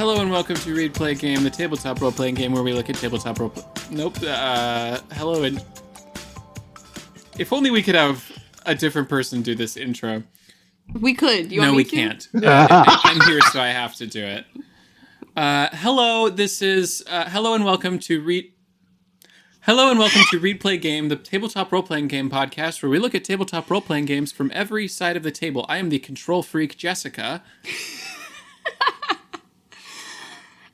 Hello and welcome to Read Play Game, the tabletop role-playing game where we look at tabletop role. Hello and if only we could have a different person do this intro. We could. You want No, me we to? can't. I'm here, so I have to do it. Hello. This is hello and welcome to Read. Hello and welcome to Read Play Game, the tabletop role-playing game podcast where we look at tabletop role-playing games from every side of the table. I am the control freak, Jessica.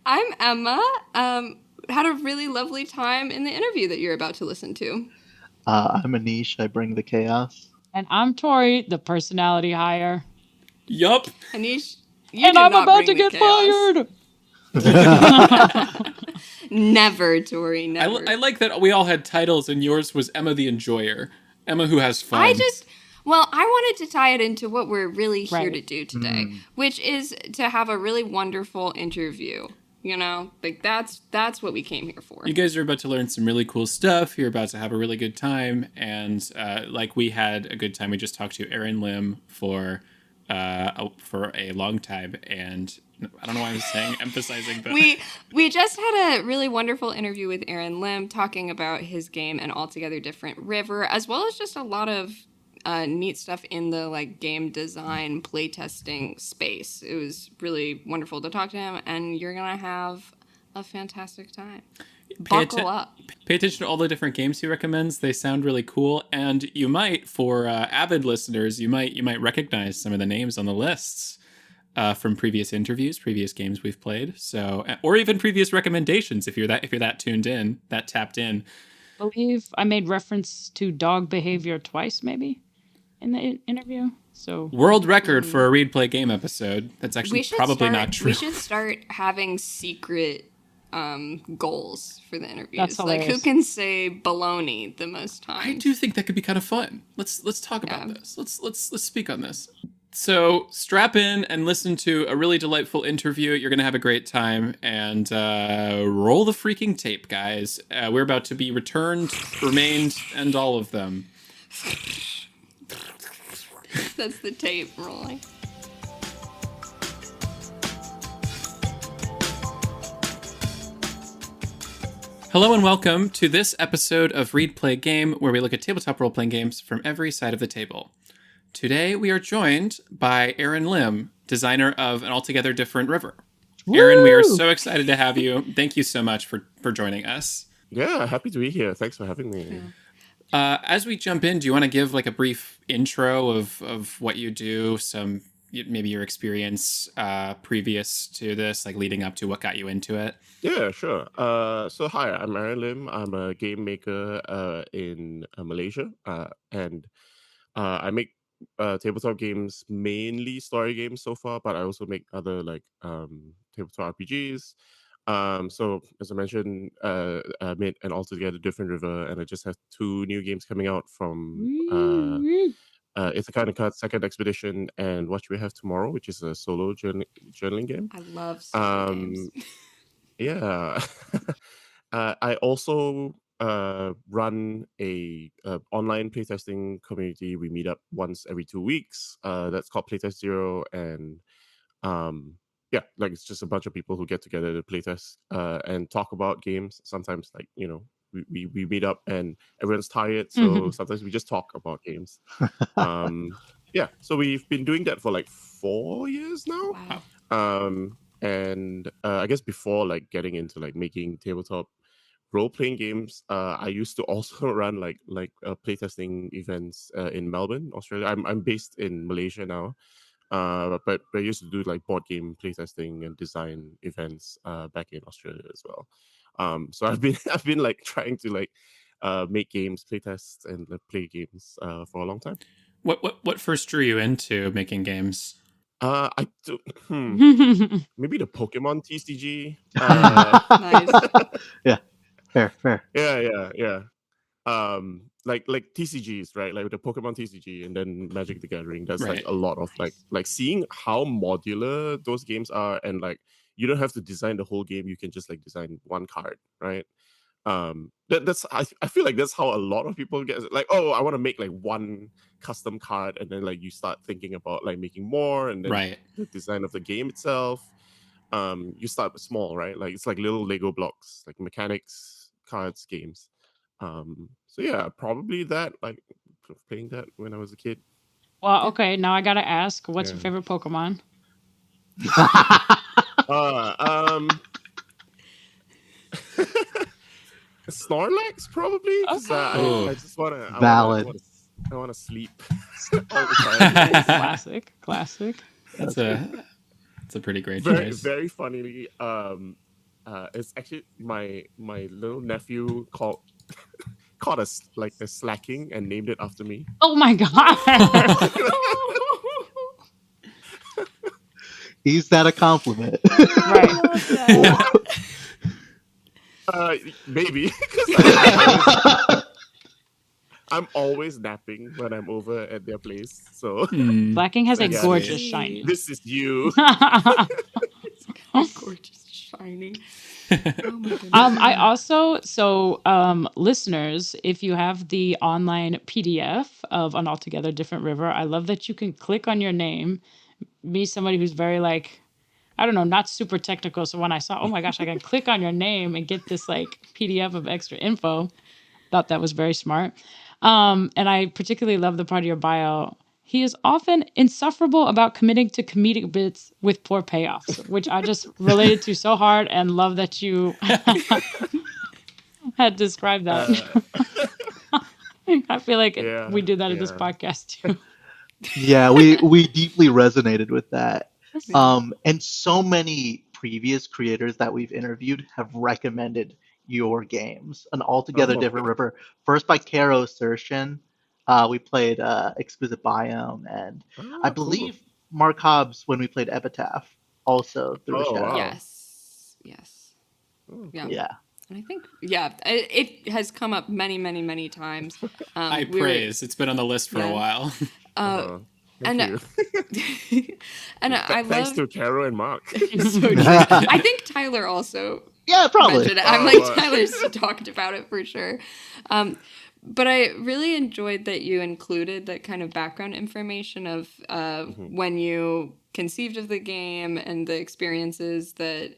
I'm Emma. Had a really lovely time in the interview that you're about to listen to. I'm Anish. I bring the chaos. And I'm Tori, the personality hire. Yup. Anish, you And did I'm not about bring to the get chaos. fired. Never, Tori, never. I like that we all had titles, and yours was Emma the Enjoyer. Emma who has fun. I wanted to tie it into what we're really here Right. to do today, which is to have a really wonderful interview. You know, like that's what we came here for. You guys are about to learn some really cool stuff. You're about to have a really good time. And like we had a good time. We just talked to Aaron Lim for a long time. And I don't know why I'm emphasizing, but We just had a really wonderful interview with Aaron Lim talking about his game An Altogether Different River, as well as just a lot of neat stuff in the like game design playtesting space. It was really wonderful to talk to him, and you're gonna have a fantastic time. Buckle up. Pay attention to all the different games he recommends. They sound really cool. And you might, for avid listeners, you might recognize some of the names on the lists. From previous interviews, previous games we've played, so or even previous recommendations if you're that tuned in, that tapped in. I believe I made reference to dog behavior twice, maybe, in the interview. So World record for a Read Play Game episode. That's actually probably not true. We should start having secret goals for the interviews. That's like hilarious. who can say baloney the most times. I do think that could be kind of fun. Let's talk about this. Let's speak on this. So strap in and listen to a really delightful interview. You're going to have a great time. And roll the freaking tape, guys. We're about to be returned, remained, and all of them. That's the tape rolling. Hello and welcome to this episode of Read Play Game, where we look at tabletop role-playing games from every side of the table. Today, we are joined by Aaron Lim, designer of An Altogether Different River. Woo! Aaron, we are so excited to have you. Thank you so much for joining us. Yeah, happy to be here. Thanks for having me. Yeah. As we jump in, do you want to give like a brief intro of what you do, maybe your experience previous to this, like leading up to what got you into it? Yeah, sure. So hi, I'm Aaron Lim. I'm a game maker in Malaysia, and I make tabletop games, mainly story games so far, but I also make other like tabletop RPGs. So as I mentioned, I made An Altogether Different River, and I just have 2 new games coming out from Ithaca and Cut Second Expedition and What We Have Tomorrow, which is a solo journaling game. I love solo games. Yeah. I also run a online playtesting community. We meet up once every 2 weeks. That's called Playtest Zero, and yeah, like it's just a bunch of people who get together to playtest and talk about games. Sometimes, like we meet up and everyone's tired, so sometimes we just talk about games. Yeah, so we've been doing that for like 4 years now. Wow. And I guess before like getting into like making tabletop role-playing games, I used to also run like playtesting events in Melbourne, Australia. I'm based in Malaysia now, but I used to do like board game playtesting and design events back in Australia as well. So I've been like trying to like make games, playtests, and play games for a long time. What first drew you into making games? I do. Maybe the Pokemon TCG. Nice. Yeah, fair. Yeah. Like TCGs, right? Like the Pokemon TCG and then Magic the Gathering. That's Right. like a lot of like seeing how modular those games are, and like you don't have to design the whole game. You can just like design one card, right? That's I feel like that's how a lot of people get like, oh, I want to make like one custom card, and then like you start thinking about like making more, and then Right. the design of the game itself. you start small, right? Like it's like little Lego blocks, like mechanics, cards, games. So yeah, probably that, like playing that when I was a kid. Well, okay, now I gotta ask, what's your Yeah. favorite Pokemon? Snorlax probably, because Oh. I just wanna Valid. I wanna sleep all the time. Classic. That's a pretty great Very choice. very funnily, it's actually my little nephew caught us like a slacking and named it after me. Oh my god. Is that a compliment? Right. Maybe because I'm always napping when I'm over at their place. So Blacking has a That's gorgeous sweet. shiny. this is you. Gorgeous shiny. Oh my goodness. I also, listeners, if you have the online PDF of An Altogether Different River, I love that you can click on your name. Me, somebody who's very like, I don't know, not super technical. So when I saw, oh my gosh, I can click on your name and get this like PDF of extra info, thought that was very smart. And I particularly love the part of your bio. He is often insufferable about committing to comedic bits with poor payoffs, which I just related to so hard and love that you had described that. I feel like we do that in this podcast too. Yeah, we deeply resonated with that. And so many previous creators that we've interviewed have recommended your games. An Altogether Different River. First by Caro Sershin. We played Exquisite Biome, and I believe Mark Hobbs when we played Epitaph also through a shadow. Wow. Yes. Yeah. Yeah. And I think, it has come up many, many, many times. I praise. It's been on the list for a while. Thank you. And I Thanks love to Caro and Mark. so true. I think Tyler also Yeah, probably. mentioned it. I'm like, Tyler's talked about it for sure. But I really enjoyed that you included that kind of background information of when you conceived of the game and the experiences that,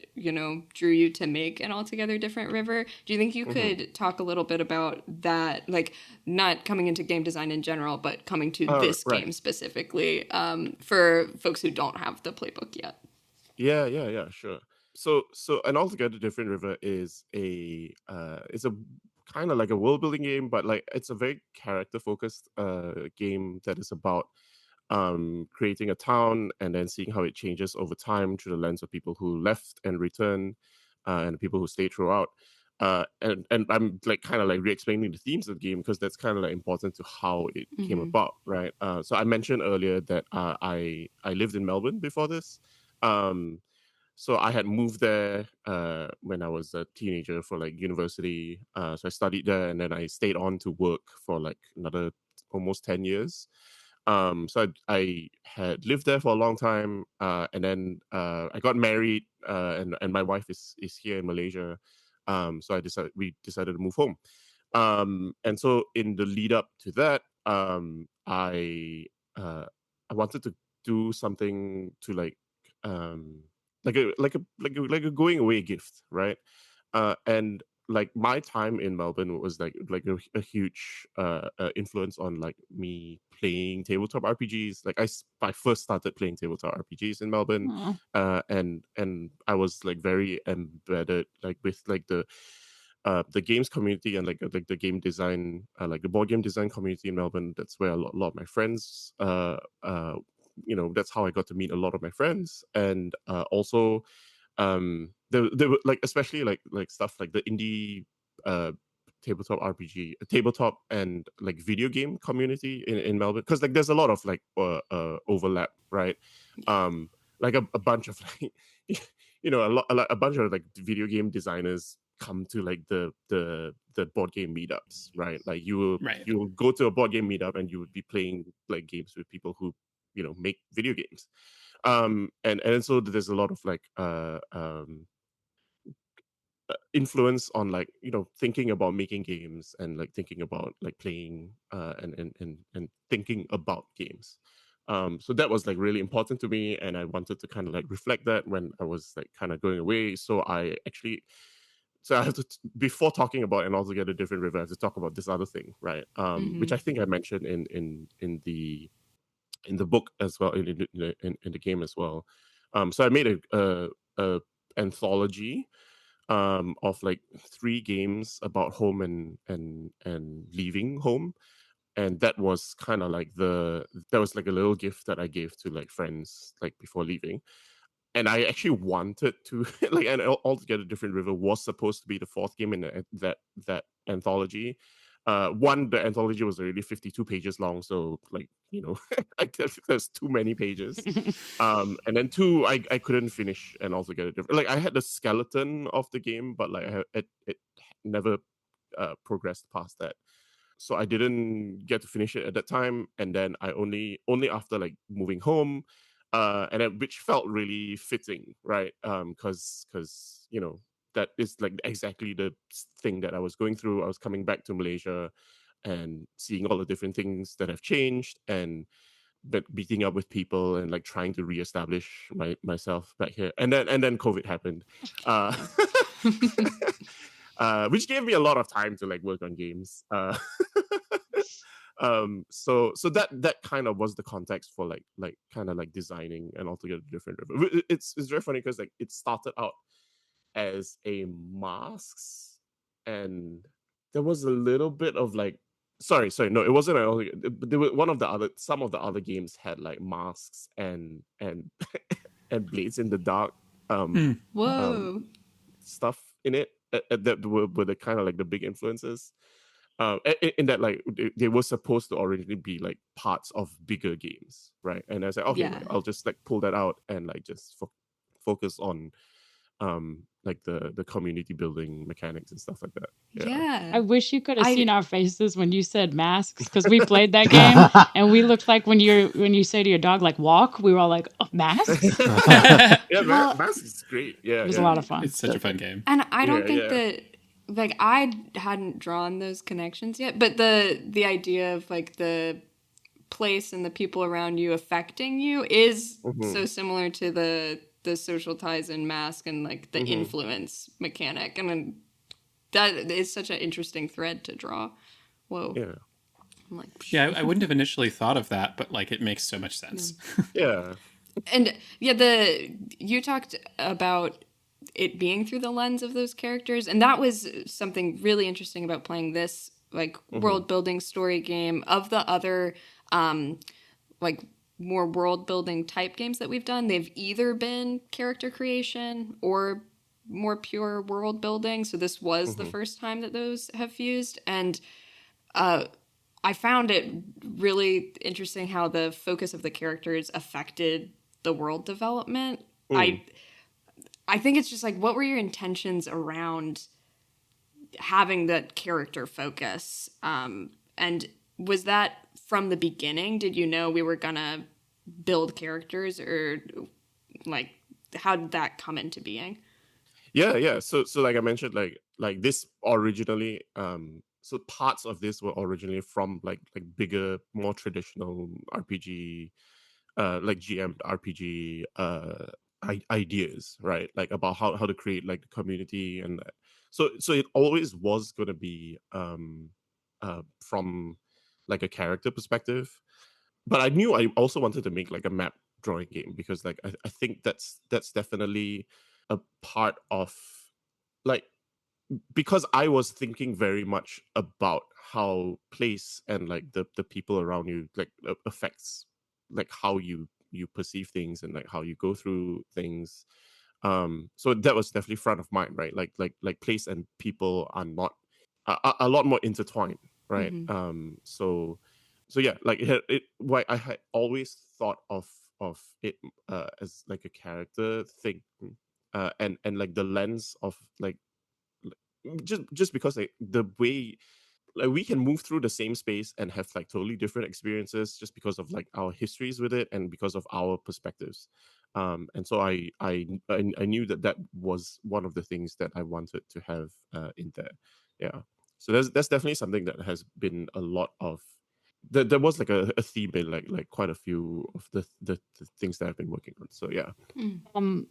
drew you to make An Altogether Different River. Do you think you could talk a little bit about that, like not coming into game design in general, but coming to this game specifically for folks who don't have the playbook yet? Yeah, sure. So An Altogether Different River is it's a kind of like a world building game, but like it's a very character focused game that is about creating a town and then seeing how it changes over time through the lens of people who left and returned and people who stayed throughout. And I'm like kind of like re-explaining the themes of the game because that's kind of like important to how it came about, right? So I mentioned earlier that I lived in Melbourne before this. So I had moved there when I was a teenager for like university. So I studied there and then I stayed on to work for like another almost 10 years. So I had lived there for a long time, and then I got married, and my wife is here in Malaysia. So we decided to move home. And so in the lead up to that, I wanted to do something to like a going away gift, right? And like my time in Melbourne was like a huge influence on like me playing tabletop RPGs. Like I first started playing tabletop RPGs in Melbourne, and I was like very embedded like with like the games community and like the game design, like the board game design community in Melbourne. That's where a lot of my friends that's how I got to meet a lot of my friends, and also there were like especially like stuff like the indie tabletop RPG, tabletop and like video game community in Melbourne, because like there's a lot of like overlap, right? Like a bunch of like a bunch of like video game designers come to like the board game meetups, right? Like you will go to a board game meetup and you would be playing like games with people who make video games, and so there's a lot of like influence on like thinking about making games and like thinking about like playing and thinking about games. So that was like really important to me, and I wanted to kind of like reflect that when I was like kind of going away. So I have to before talking about An Altogether Different River, I have to talk about this other thing, right? Which I think I mentioned in the book as well, in the game as well. So I made a anthology of like 3 games about home and leaving home, and that was kind of like that was like a little gift that I gave to like friends like before leaving. And I actually wanted to like an Altogether Different River was supposed to be the 4th game in that anthology. One, the anthology was already 52 pages long, so like I guess there's too many pages. And then 2, I couldn't finish an Altogether Different. Like I had the skeleton of the game, but like it never progressed past that. So I didn't get to finish it at that time, and then I only after like moving home, which felt really fitting, right? Because that is like exactly the thing that I was going through. I was coming back to Malaysia and seeing all the different things that have changed, and but meeting up with people and like trying to reestablish myself back here, and then COVID happened. Uh, which gave me a lot of time to like work on games. So that kind of was the context for like kind of like designing An Altogether Different River. It's very funny because like it started out as a masks, and there was a little bit of like no, it wasn't there were some of the other games had like masks and and Blades in the Dark Whoa. stuff in it, that were the kind of like the big influences, in that like they were supposed to originally be like parts of bigger games, right? And I was like, okay, Yeah. I'll just like pull that out and like just focus on like the community building mechanics and stuff like that. Yeah. I wish you could have I- seen our faces when you said masks, because we played that game and we looked like when you say to your dog like walk, we were all like, oh, masks. Yeah, Well, Mask is great. Yeah, It was a lot of fun. It's such a fun game. And I don't think Yeah. that like I hadn't drawn those connections yet, but the idea of like the place and the people around you affecting you is so similar to the social ties in Mask and like the influence mechanic, and then that is such an interesting thread to draw. Whoa. Yeah. I'm like, Yeah, I wouldn't have initially thought of that, but like it makes so much sense. Yeah. And yeah, you talked about it being through the lens of those characters, and that was something really interesting about playing this like world building story game. Of the other like more world building type games that we've done, they've either been character creation or more pure world building. So this was the first time that those have fused, and I found it really interesting how the focus of the characters affected the world development. I think it's just like, what were your intentions around having that character focus? And was that from the beginning? Did you know we were gonna build characters, or like how did that come into being? Yeah. So like I mentioned, like this originally, so parts of this were originally from like bigger, more traditional RPG, like GM RPG ideas, right? Like about how to create like the community and that. So it always was gonna be from like a character perspective, but I knew I also wanted to make like a map drawing game, because like I think that's definitely a part of like, because I was thinking very much about how place and like the people around you like affects like how you perceive things and like how you go through things. So that was definitely front of mind, right? Like place and people are not a lot more intertwined, right? So yeah, like why I had always thought of it as like a character thing, and like the lens of like just because like the way like we can move through the same space and have like totally different experiences just because of like our histories with it and because of our perspectives. And so I knew that was one of the things that I wanted to have in there. Yeah. So that's definitely something that has been a lot of there was like a theme in like quite a few of the things that I've been working on. So yeah.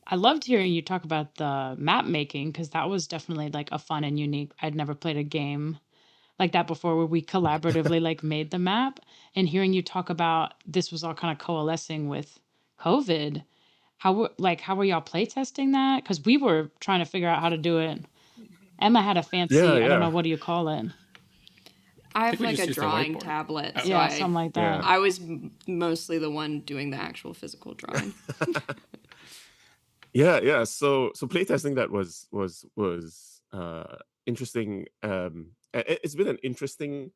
I loved hearing you talk about the map making because that was definitely like a fun and unique. I'd never played a game like that before where we collaboratively like made the map, and hearing you talk about this was all kind of coalescing with COVID. How were y'all playtesting that? Because we were trying to figure out how to do it. Emma had a fancy, I don't know, Yeah. what do you call it? I have think we like just a used the drawing whiteboard. tablet, Oh. so Yeah, something like that. Yeah. I was mostly the one doing the actual physical drawing. Yeah. So playtesting that was interesting. It's been an interesting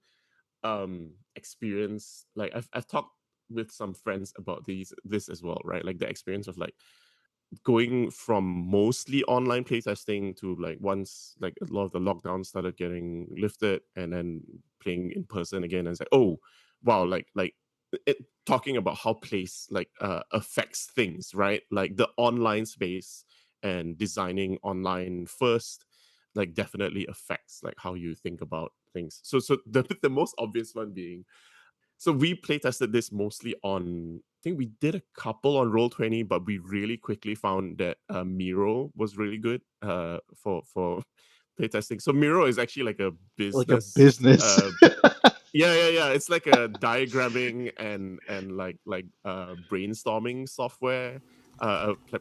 experience. Like I've talked with some friends about this as well, right? Like the experience of like going from mostly online playtesting to like once like a lot of the lockdowns started getting lifted and then playing in person again, and it's like, oh wow, like talking about how place like affects things, right? Like the online space and designing online first like definitely affects like how you think about things. So the most obvious one being, so we play tested this mostly on, I think we did a couple on Roll20, but we really quickly found that Miro was really good for playtesting. So Miro is actually like a Like a business business. yeah. It's like a diagramming and brainstorming software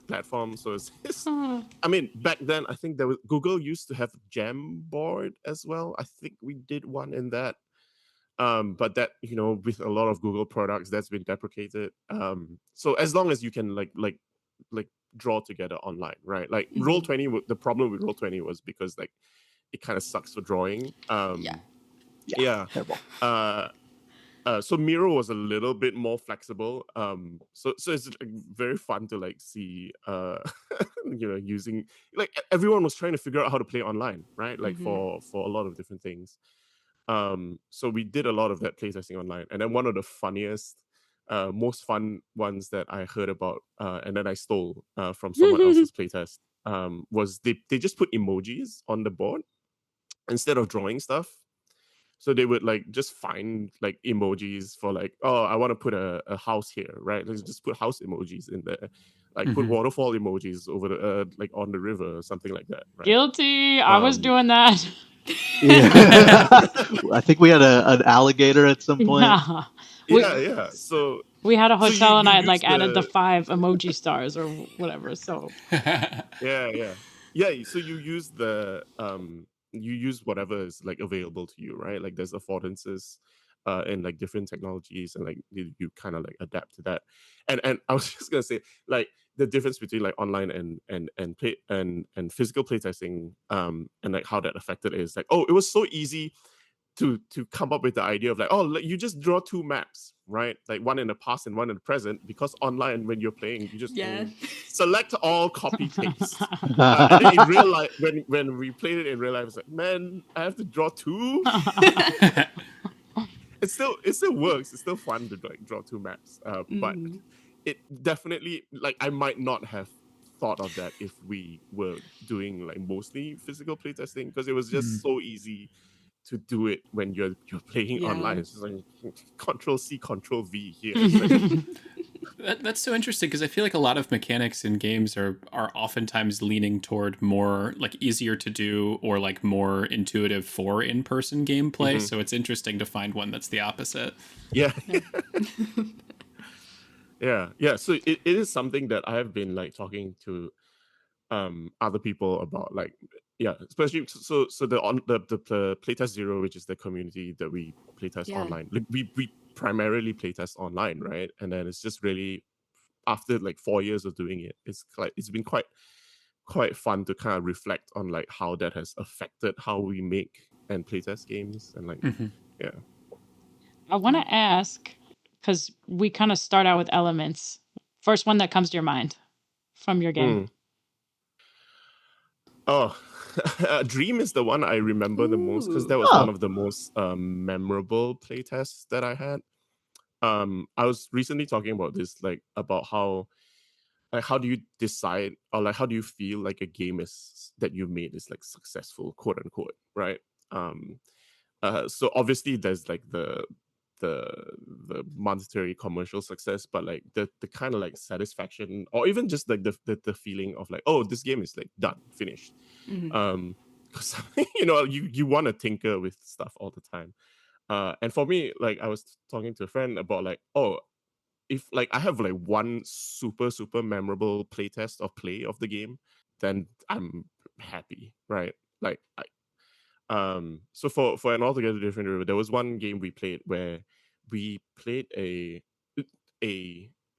platform. So it's I mean, back then I think Google used to have Jamboard as well. I think we did one in that. But that, with a lot of Google products, that's been deprecated. So as long as you can like draw together online, right? Like Mhm. Roll20, the problem with Roll20 was because like it kind of sucks for drawing. Yeah. Yeah. Terrible. So Miro was a little bit more flexible. So it's like, very fun to like see, using, like everyone was trying to figure out how to play online, right? Like Mhm. for a lot of different things. So we did a lot of that playtesting online, and then one of the funniest, most fun ones that I heard about, and then I stole from someone else's playtest, was they just put emojis on the board instead of drawing stuff. So they would like just find like emojis for like, oh, I want to put a house here, right? Let's just put house emojis in there, like put Mhm. waterfall emojis over the like on the river or something like that, right? Guilty. I was Um, doing that. Yeah. I think we had an alligator at some point. Yeah. yeah. So We had a so hotel and you I had use like added the the 5 emoji stars or whatever. So yeah. So you use you use whatever is like available to you, right? Like there's affordances in like different technologies, and like you kind of like adapt to that. And I was just gonna say, like, the difference between like online and play and physical playtesting, and like how that affected it is like, oh, it was so easy to come up with the idea of like, oh, you just draw 2 maps, right? Like one in the past and one in the present, because online when you're playing, you just Yeah. select all, copy paste. And then in real life, when we played it in real life, it's like, man, I have to draw 2. It still works. It's still fun to like draw 2 maps. But Mhm. it definitely, like, I might not have thought of that if we were doing like mostly physical playtesting, because it was just so easy to do it when you're playing Yeah. online. It's just like Control C, Control V here. It's like, That's so interesting because I feel like a lot of mechanics in games are oftentimes leaning toward more like easier to do or like more intuitive for in-person gameplay. So it's interesting to find one that's the opposite. yeah. Yeah. So it is something that I have been like talking to other people about, like, yeah, especially so the playtest zero, which is the community that we playtest Yeah. online. Like we primarily playtest online, right? And then it's just really, after like 4 years of doing it, it's been quite fun to kind of reflect on like how that has affected how we make and playtest games, and like yeah. I want to ask, because we kind of start out with elements. First one that comes to your mind from your game. Oh, Dream is the one I remember the most, because that was Oh. one of the most memorable playtests that I had. I was recently talking about this, like about how, like, how do you decide, or like how do you feel like a game is that you made is like successful, quote unquote, right? So obviously there's like the the monetary commercial success, but like the kind of like satisfaction, or even just like the feeling of like, oh, this game is like done, finished. Because you want to tinker with stuff all the time. And for me, like I was talking to a friend about like, oh, if like I have like one super memorable playtest or play of the game, then I'm happy, right? Like so for an altogether different river, there was one game we played where we played a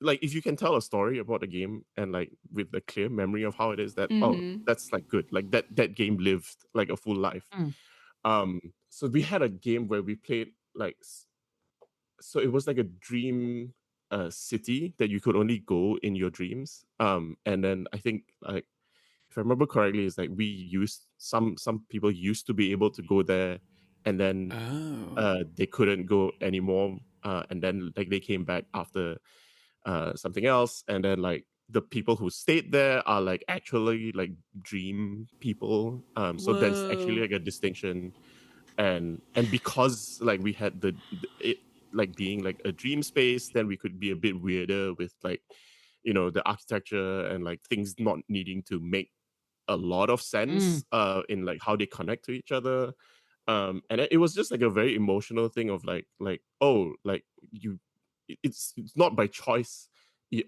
like, if you can tell a story about the game and like with a clear memory of how it is, that that's like good, like that game lived like a full life. So we had a game where we played like, so it was like a dream city that you could only go in your dreams. And then I think, like, if I remember correctly, it's like we used some people used to be able to go there, and then they couldn't go anymore. And then like they came back after something else, and then like the people who stayed there are like actually like dream people. So there's actually like a distinction, and because like we had it like being like a dream space, then we could be a bit weirder with like, the architecture and like things not needing to make a lot of sense in like how they connect to each other. And it was just like a very emotional thing of like oh, like it's not by choice,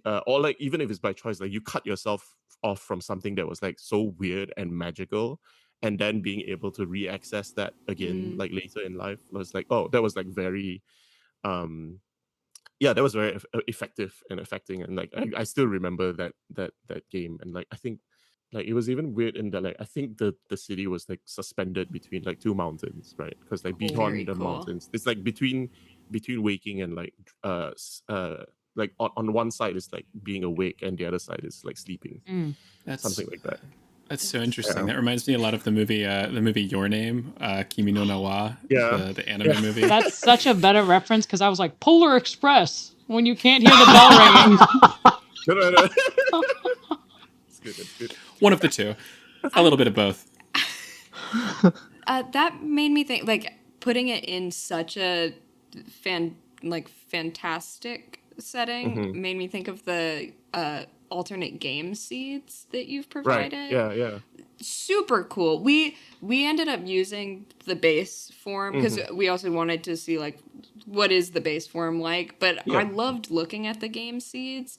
or like even if it's by choice, like you cut yourself off from something that was like so weird and magical, and then being able to re-access that again like later in life was like, oh, that was like very that was very effective and affecting. And like I still remember that game. And like I think like it was even weird in that like I think the city was like suspended between like two mountains, right? Because like Very beyond the cool. mountains, it's like between waking and like like on one side is like being awake and the other side is like sleeping. That's something like that. That's so interesting. Yeah. That reminds me a lot of the movie Your Name, Kimi no Na wa, Yeah. the anime movie. That's such a better reference, because I was like, Polar Express, when you can't hear the bell ringing. No. It's good. One of the two. A little bit of both. That made me think, like, putting it in such a fantastic setting made me think of the alternate game seeds that you've provided. Right. Yeah. Super cool. We ended up using the base form because we also wanted to see like what is the base form like, but I loved looking at the game seeds.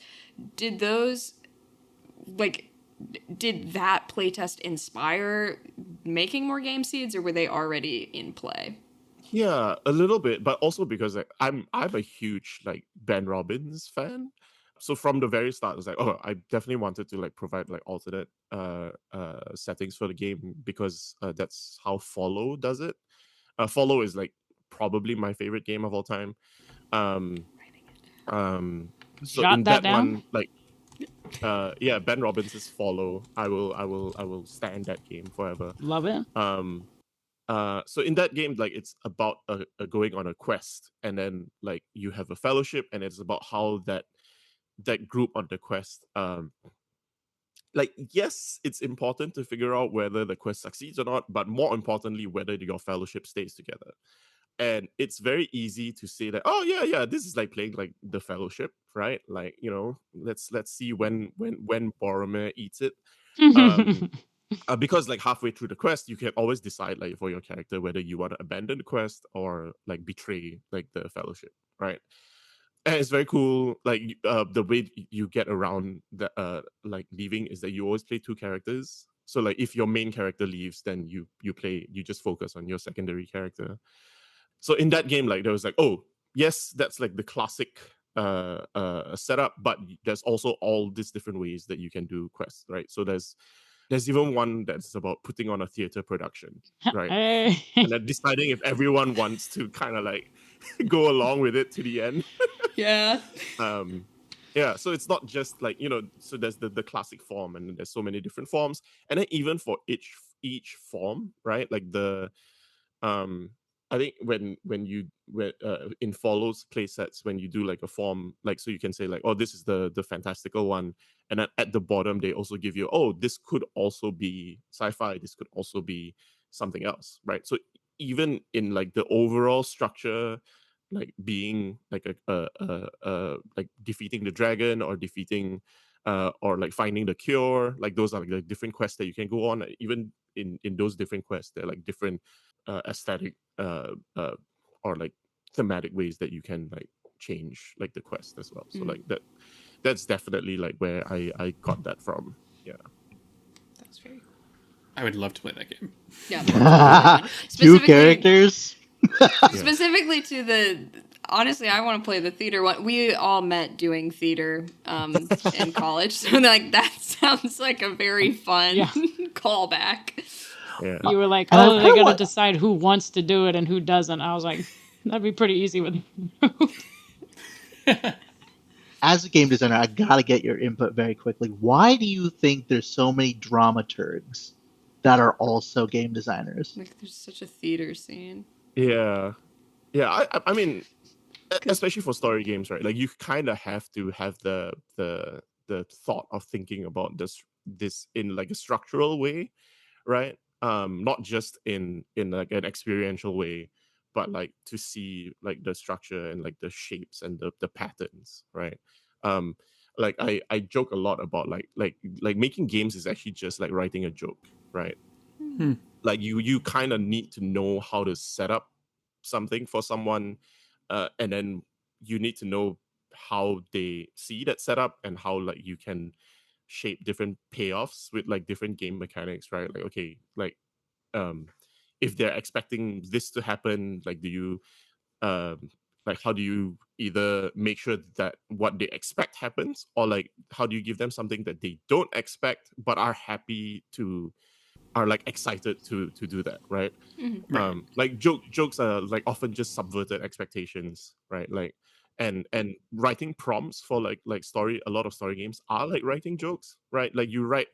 Did those did that playtest inspire making more game seeds, or were they already in play? Yeah, a little bit, but also because like I'm a huge like Ben Robbins fan. So from the very start, I was like, oh, I definitely wanted to like provide like alternate settings for the game, because that's how Follow does it. Follow is like probably my favorite game of all time. So Jot in that that down. one, like Ben Robbins is Follow. I will stand that game forever. Love it. So in that game, like it's about going on a quest, and then like you have a fellowship, and it's about how that group on the quest, like, yes, it's important to figure out whether the quest succeeds or not, but more importantly, whether your fellowship stays together. And it's very easy to say that, oh yeah, this is like playing like the Fellowship, right? Like, let's see when Boromir eats it. Because like halfway through the quest, you can always decide like for your character whether you want to abandon the quest or like betray like the Fellowship, right? And it's very cool. Like the way you get around the like leaving is that you always play two characters. So like if your main character leaves, then you just focus on your secondary character. So in that game, like there was like, oh yes, that's like the classic setup, but there's also all these different ways that you can do quests, right? So there's even one that's about putting on a theater production, right? Hey. And then deciding if everyone wants to kind of like go along with it to the end. Yeah. So it's not just like, so there's the classic form, and there's so many different forms, and then even for each form, right? Like the I think when in Follows play sets, when you do like a form, like, so you can say like, oh, this is the fantastical one, and then at the bottom they also give you, oh, this could also be sci-fi, this could also be something else, right? So even in like the overall structure, like being like like defeating the dragon or defeating or like finding the cure. Like those are like the different quests that you can go on. Even in those different quests, they're like different aesthetic or like thematic ways that you can like change like the quest as well. So like that's definitely like where I got that from. Yeah. That's very cool. I would love to play that game. Yeah. That's really fun. Two Specifically- characters. Specifically to the, honestly, I want to play the theater one. We all met doing theater in college, so like that sounds like a very fun Yeah. callback. Yeah. You were like, And I oh, they kinda got to want- decide who wants to do it and who doesn't. I was like, that'd be pretty easy with As a game designer, I gotta get your input very quickly. Why do you think there's so many dramaturgs that are also game designers? Like there's such a theater scene. Yeah. I mean, especially for story games, right? Like you kind of have to have the thought of thinking about this in like a structural way, right? Not just in like an experiential way, but like to see like the structure and like the shapes and the patterns, right? Like I joke a lot about like making games is actually just like writing a joke, right? Like you kind of need to know how to set up something for someone, and then you need to know how they see that setup and how like you can shape different payoffs with like different game mechanics, right? Like okay, like if they're expecting this to happen, like do you like how do you either make sure that what they expect happens, or like how do you give them something that they don't expect but are like excited to do that, right? Right. Like jokes are like often just subverted expectations, right? Like and writing prompts for like a lot of story games are like writing jokes, right? Like you write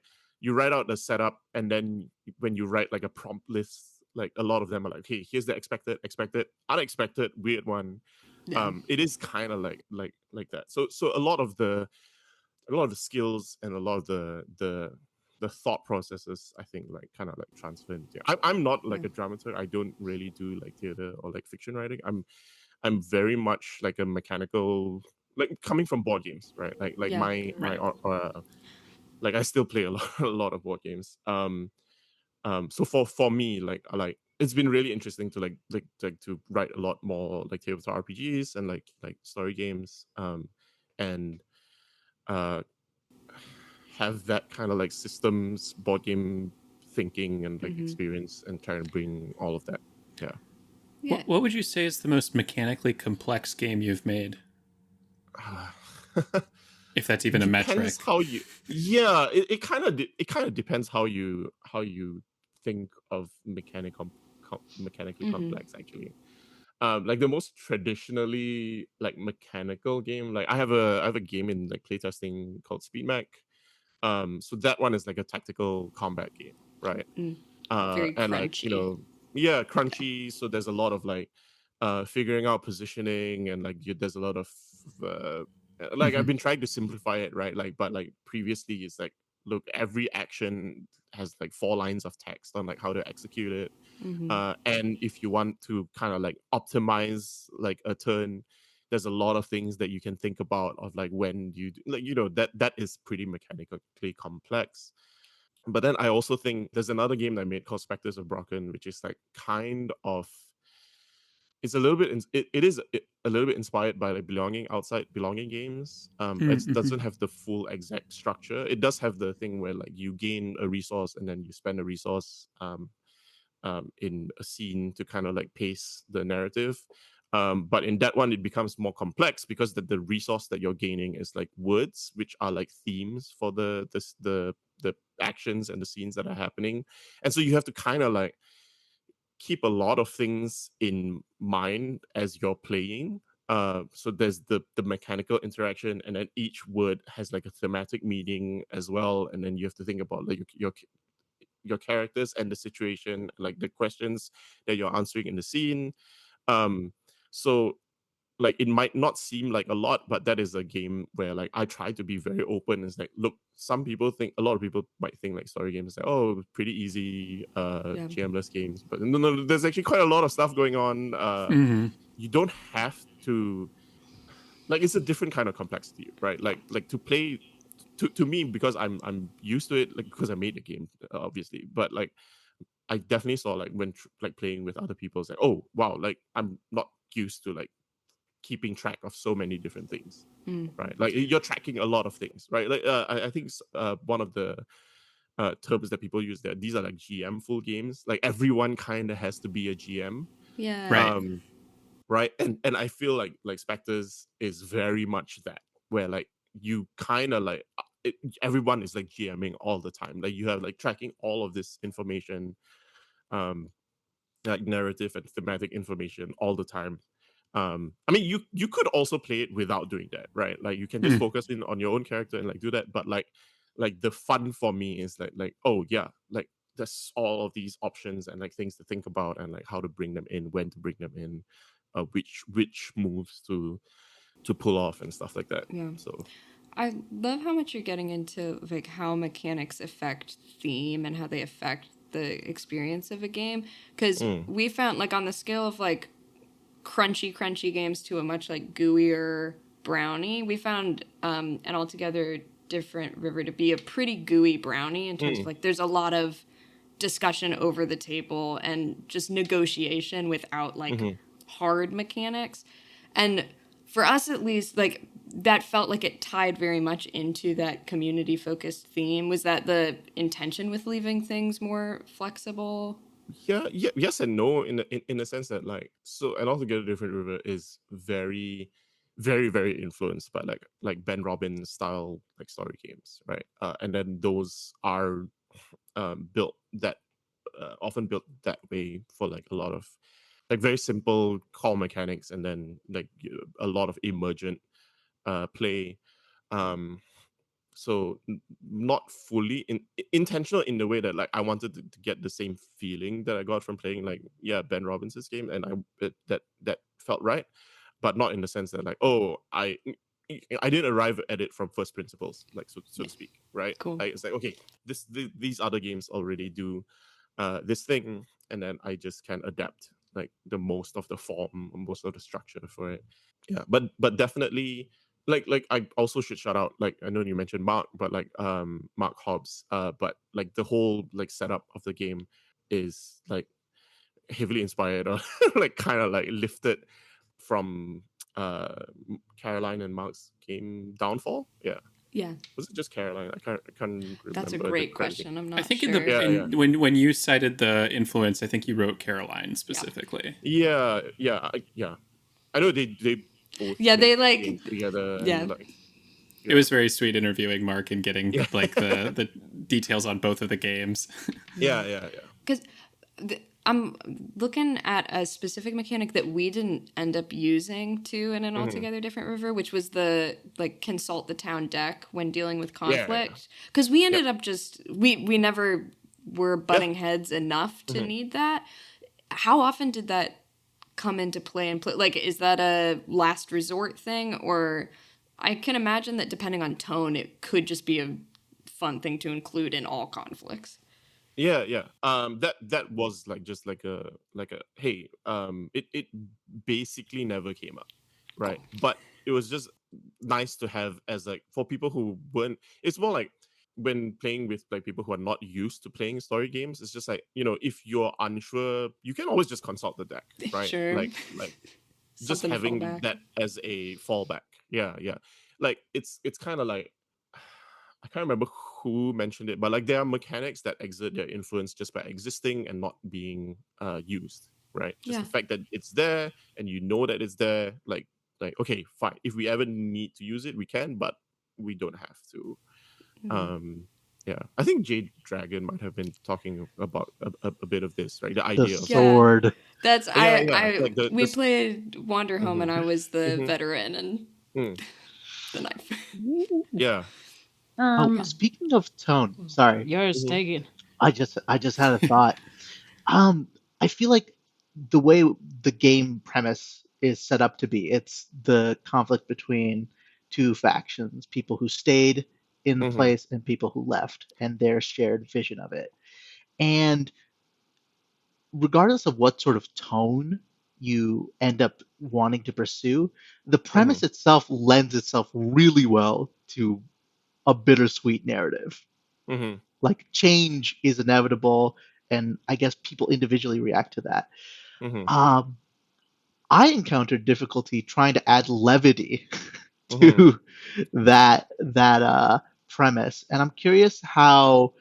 out the setup, and then when you write like a prompt list, like a lot of them are like, okay, here's the expected, unexpected, weird one. Yeah. It is kind of like that. So a lot of the skills and a lot of the thought processes, I think, like kind of like transfer into. I'm not like a dramaturg. I don't really do like theater or like fiction writing. I'm very much like a mechanical, like coming from board games, right? Like Yeah. my like I still play a lot of board games. So for me, like it's been really interesting to like to write a lot more like tabletop RPGs and like story games, and have that kind of like systems board game thinking and like experience, and try to bring all of that. Yeah. What would you say is the most mechanically complex game you've made? If that's even a metric. Depends how you. Yeah, it kind of depends how you think of mechanically complex, actually. Like the most traditionally like mechanical game, like I have a game in like playtesting called SpeedMech. So that one is like a tactical combat game, right? Very And crunchy. like, you know, yeah, crunchy. So there's a lot of like figuring out positioning, and like there's a lot of like I've been trying to simplify it, right? Like, but like previously it's like, look, every action has like 4 lines of text on like how to execute it. And if you want to kind of like optimize like a turn, there's a lot of things that you can think about of like when you like, you know, that is pretty mechanically complex. But then I also think there's another game that I made called Spectres of Brocken, which is like kind of, it's a little bit it is a little bit inspired by like belonging games. It doesn't have the full exact structure. It does have the thing where like you gain a resource and then you spend a resource in a scene to kind of like pace the narrative. But in that one, it becomes more complex because the resource that you're gaining is like words, which are like themes for the actions and the scenes that are happening. And so you have to kind of like keep a lot of things in mind as you're playing. So there's the mechanical interaction, and then each word has like a thematic meaning as well. And then you have to think about like your characters and the situation, like the questions that you're answering in the scene. So like it might not seem like a lot, but that is a game where like I try to be very open. It's like, look, a lot of people might think like story games like, oh, pretty easy GM-less games, but no, there's actually quite a lot of stuff going on. you don't have to, like, it's a different kind of complexity, right? Like to play, to me, because I'm used to it, like, because I made the game, obviously, but like I definitely saw, like, when like playing with other people, it's like, oh wow, like I'm not used to like keeping track of so many different things, Mm. right? Like you're tracking a lot of things, right? Like I think one of the terms that people use there, these are like GM full games. Like everyone kind of has to be a GM, Yeah. Right. right? And I feel like Spectres is very much that, where like you kind of like everyone is like GMing all the time. Like you have like tracking all of this information, um, like narrative and thematic information all the time. I mean, you could also play it without doing that, right? Like you can just Hmm. focus in on your own character and like do that. But like the fun for me is like oh yeah, like there's all of these options and like things to think about and like how to bring them in, when to bring them in, which moves to pull off and stuff like that. Yeah. So I love how much you're getting into like how mechanics affect theme and how they affect the experience of a game. Because we found like on the scale of like crunchy games to a much like gooier brownie, we found an altogether different river to be a pretty gooey brownie in terms of like there's a lot of discussion over the table and just negotiation without like hard mechanics. And for us at least, like that felt like it tied very much into that community focused theme. Was that the intention with leaving things more flexible? yeah, yes and no, in the sense that like, so an altogether different river is very very influenced by like Ben Robbins style like story games, right? And then those are built that often built that way for like a lot of like very simple core mechanics, and then like a lot of emergent play. So not fully intentional in the way that like I wanted to get the same feeling that I got from playing like Ben Robins's game, and that felt right, but not in the sense that like, oh, I didn't arrive at it from first principles, like so to speak, right? Cool. It's like, okay, these other games already do this thing, and then I just can adapt like the most of the form, most of the structure for it. Yeah, but definitely like I also should shout out, like I know you mentioned Mark, but like Mark Hobbs, but like the whole like setup of the game is like heavily inspired or like kind of like lifted from Caroline and Mark's game Downfall. Yeah. Yeah, Was it just Caroline? I can't remember. that's a the great correct name. question. I'm I not think sure. when you cited the influence, I think you wrote Caroline specifically. Yeah. I know they both Yeah, they, make like- games together. yeah. And, like, It was very sweet interviewing Mark and getting like the details on both of the games. yeah. Because I'm looking at a specific mechanic that we didn't end up using too in an altogether different river, which was the like consult the town deck when dealing with conflict. Because we ended up just we never were butting heads enough to need that. How often did that come into play and play? Like, is that a last resort thing, or I can imagine that depending on tone, it could just be a fun thing to include in all conflicts. Yeah. That was like just like a hey, it basically never came up, right? But it was just nice to have as like for people who weren't. It's more like when playing with like people who are not used to playing story games. It's just like, if you're unsure, you can always just consult the deck, right? Sure. Like just Something to having fall back. that as a fallback. Yeah. Like it's kind of like, I can't remember who mentioned it, but like there are mechanics that exert their influence just by existing and not being used, right? Just Yeah. the fact that it's there and you know that it's there, like okay, fine. If we ever need to use it, we can, but we don't have to. Yeah, I think Jade Dragon might have been talking about a bit of this, right? The The idea of Yeah. sword. That's Yeah, like we played Wander Home and I was the Mhm. veteran and Mm. the knife. yeah. Oh, speaking of tone, sorry, Yours, Mhm. take it. I just had a thought. I feel like the way the game premise is set up to be, it's the conflict between two factions, people who stayed in the Mhm. place and people who left, and their shared vision of it. And regardless of what sort of tone you end up wanting to pursue, the Mm-hmm. premise itself lends itself really well to a bittersweet narrative. Mm-hmm. Like change is inevitable, and I guess people individually react to that. Mm-hmm. Um, I encountered difficulty trying to add levity Mm-hmm. to that premise, and I'm curious how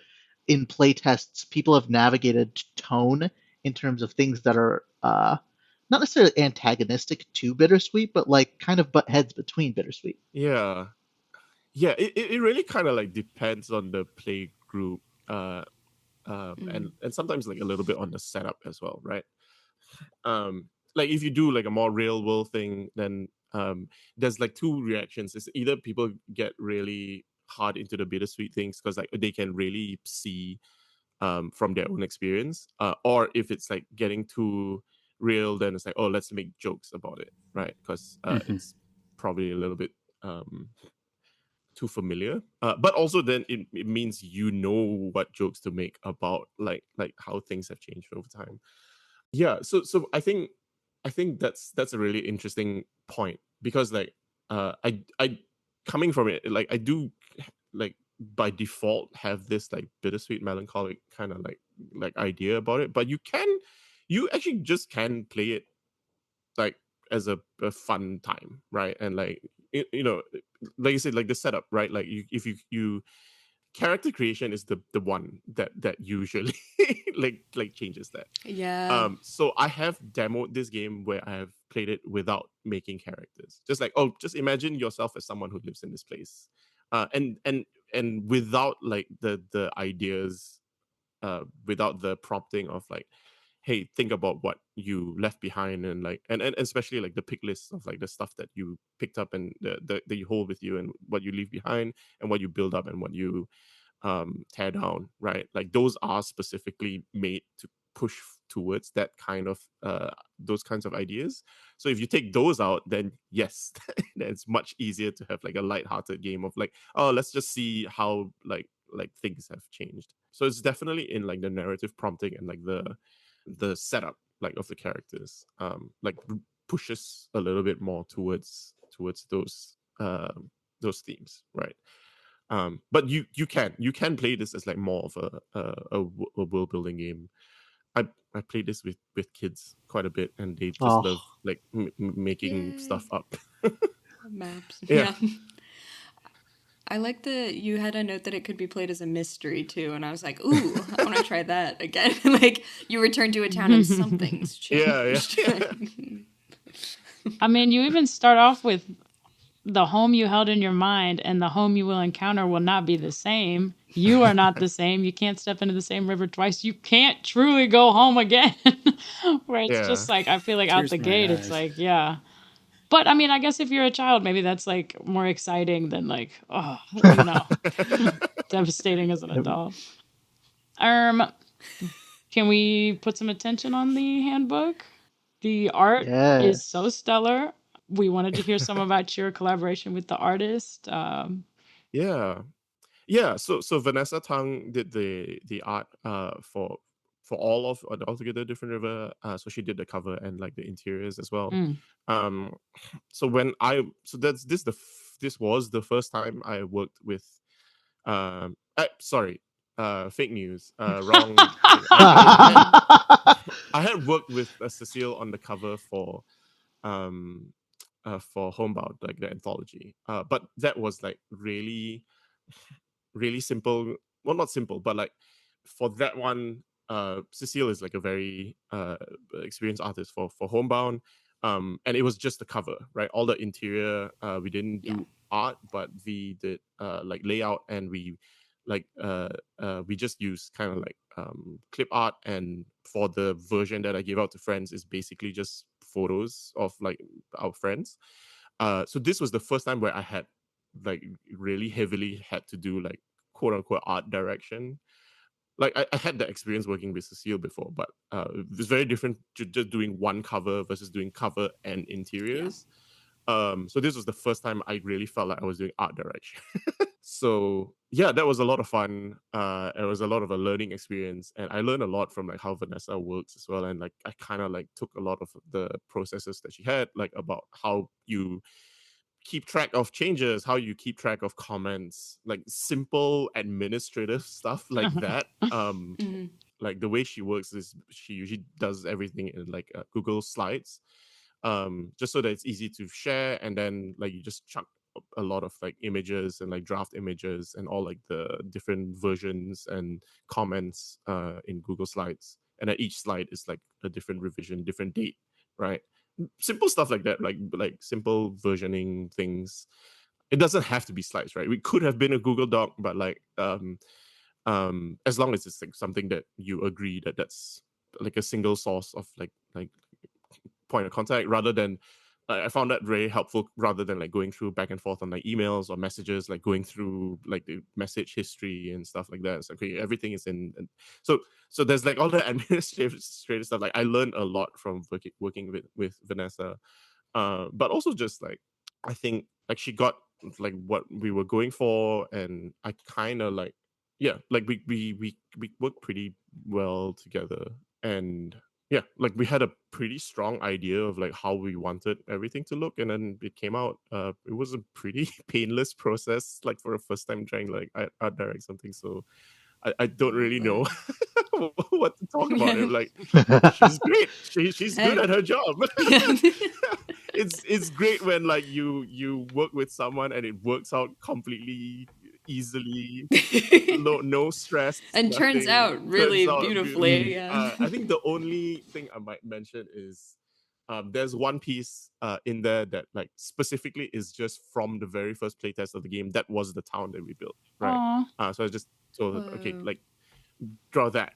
in playtests people have navigated tone in terms of things that are not necessarily antagonistic to bittersweet, but like kind of butt heads between bittersweet. Yeah. Yeah, it really kind of like depends on the play group, and sometimes like a little bit on the setup as well, right? Like if you do like a more real world thing, then there's like two reactions. It's either people get really hard into the bittersweet things because like they can really see from their own experience, or if it's like getting too real, then it's like, oh, let's make jokes about it, right? Because it's probably a little bit too familiar, but also then it means you know what jokes to make about like how things have changed over time. Yeah, so I think that's a really interesting point because like I coming from it, like I do like by default have this like bittersweet melancholic kind of like idea about it, but you actually just can play it like as a fun time, right? And like like you said, like the setup, right? Like if you character creation is the one that usually like changes that. Yeah. So I have demoed this game where I have played it without making characters, just like, oh, just imagine yourself as someone who lives in this place, and without like the ideas, without the prompting of like, hey, think about what you left behind, and like and especially like the pick list of like the stuff that you picked up and that you hold with you, and what you leave behind, and what you build up, and what you tear down, right? Like those are specifically made to push towards that kind of those kinds of ideas. So if you take those out, then yes, then it's much easier to have like a light-hearted game of like, oh, let's just see how like things have changed. So it's definitely in like the narrative prompting and like the setup like of the characters, like pushes a little bit more towards those themes, right? But you can play this as like more of a world building game. I played this with kids quite a bit, and they just Oh, love like making Yay. stuff up. Maps. Yeah. Yeah. I like that you had a note that it could be played as a mystery too, and I was like, "Ooh, I want to try that again." Like you return to a town and something's Yeah, changed. I mean, you even start off with the home you held in your mind and the home you will encounter will not be the same. You are not the same. You can't step into the same river twice. You can't truly go home again. Where it's Yeah. just like, I feel like out Tears the in my gate, it's eyes. like, yeah. But I mean, I guess if you're a child, maybe that's like more exciting than like, oh, devastating as an adult. Can we put some attention on the handbook? The art is so yes. stellar. We wanted to hear some about your collaboration with the artist. Yeah. Yeah, so Vanessa Tang did the art for all of an Altogether Different River. So she did the cover and like the interiors as well. Mm. Um, so when I so that's this was the first time I worked with sorry, fake news, wrong thing. I had worked with Cecile on the cover um for Homebound, like the anthology. But that was like really simple. Well, not simple, but like for that one, Cecile is like a very experienced artist for Homebound. And it was just the cover, right? All the interior, we didn't Yeah. do art, but we did like layout, and we just used kind of like clip art. And for the version that I gave out to friends is basically just photos of like our friends. So this was the first time where I had like really heavily had to do like quote unquote art direction. Like I had that experience working with Cecile before, but it's very different to just doing one cover versus doing cover and interiors. So this was the first time I really felt like I was doing art direction. So yeah, that was a lot of fun. It was a lot of a learning experience, and I learned a lot from like how Vanessa works as well. And like I kind of like took a lot of the processes that she had, like about how you keep track of changes, how you keep track of comments, like simple administrative stuff like that. Mhm. Like the way she works is she usually does everything in like Google Slides, just so that it's easy to share, and then like you just chuck a lot of like images and like draft images and all like the different versions and comments in Google Slides, and then each slide is like a different revision, different date, right? Simple stuff like that, like simple versioning things. It doesn't have to be slides, right? We could have been a Google Doc, but like as long as it's like something that you agree that that's like a single source of like point of contact, rather than I found that very helpful, rather than like going through back and forth on like emails or messages, like going through like the message history and stuff like that. It's like, okay, everything is in. So there's like all the administrative stuff. Like I learned a lot from working with Vanessa, but also just like I think like she got like what we were going for, and I kind of like like we worked pretty well together, and yeah, like we had a pretty strong idea of like how we wanted everything to look, and then it came out. It was a pretty painless process, like for a first time trying like art direct something. So I don't really know what to talk about it. Like she's great. She's good at her job. It's great when like you work with someone and it works out completely easily, no stress, And turns nothing. out really Turns out beautifully. Yeah. I think the only thing I might mention is there's one piece in there that like specifically is just from the very first playtest of the game. That was the town that we built, right? Aw. So I just told her, okay, Whoa. like draw that.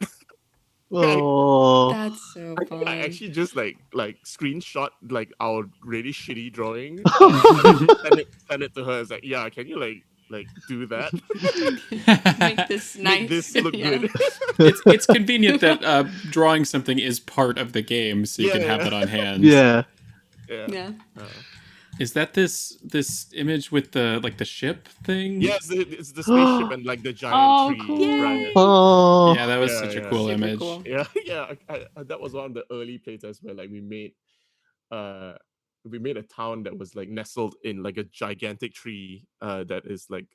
Oh, That's so I think I fun. actually just like screenshot like our really shitty drawing, send it to her. It's like, yeah, can you like do that? Make this nice. Make this look Yeah. good. It's convenient that drawing something is part of the game, so you Yeah, can have yeah. it on hand. yeah. Yeah. Is that this image with the like the ship thing? Yes, it's the spaceship and like the giant Oh, tree. cool. Right? Oh, Yeah, that was Yeah, such a yeah. cool Super image. cool. Yeah, yeah. That was one of the early playtests where like we made a town that was like nestled in like a gigantic tree that is like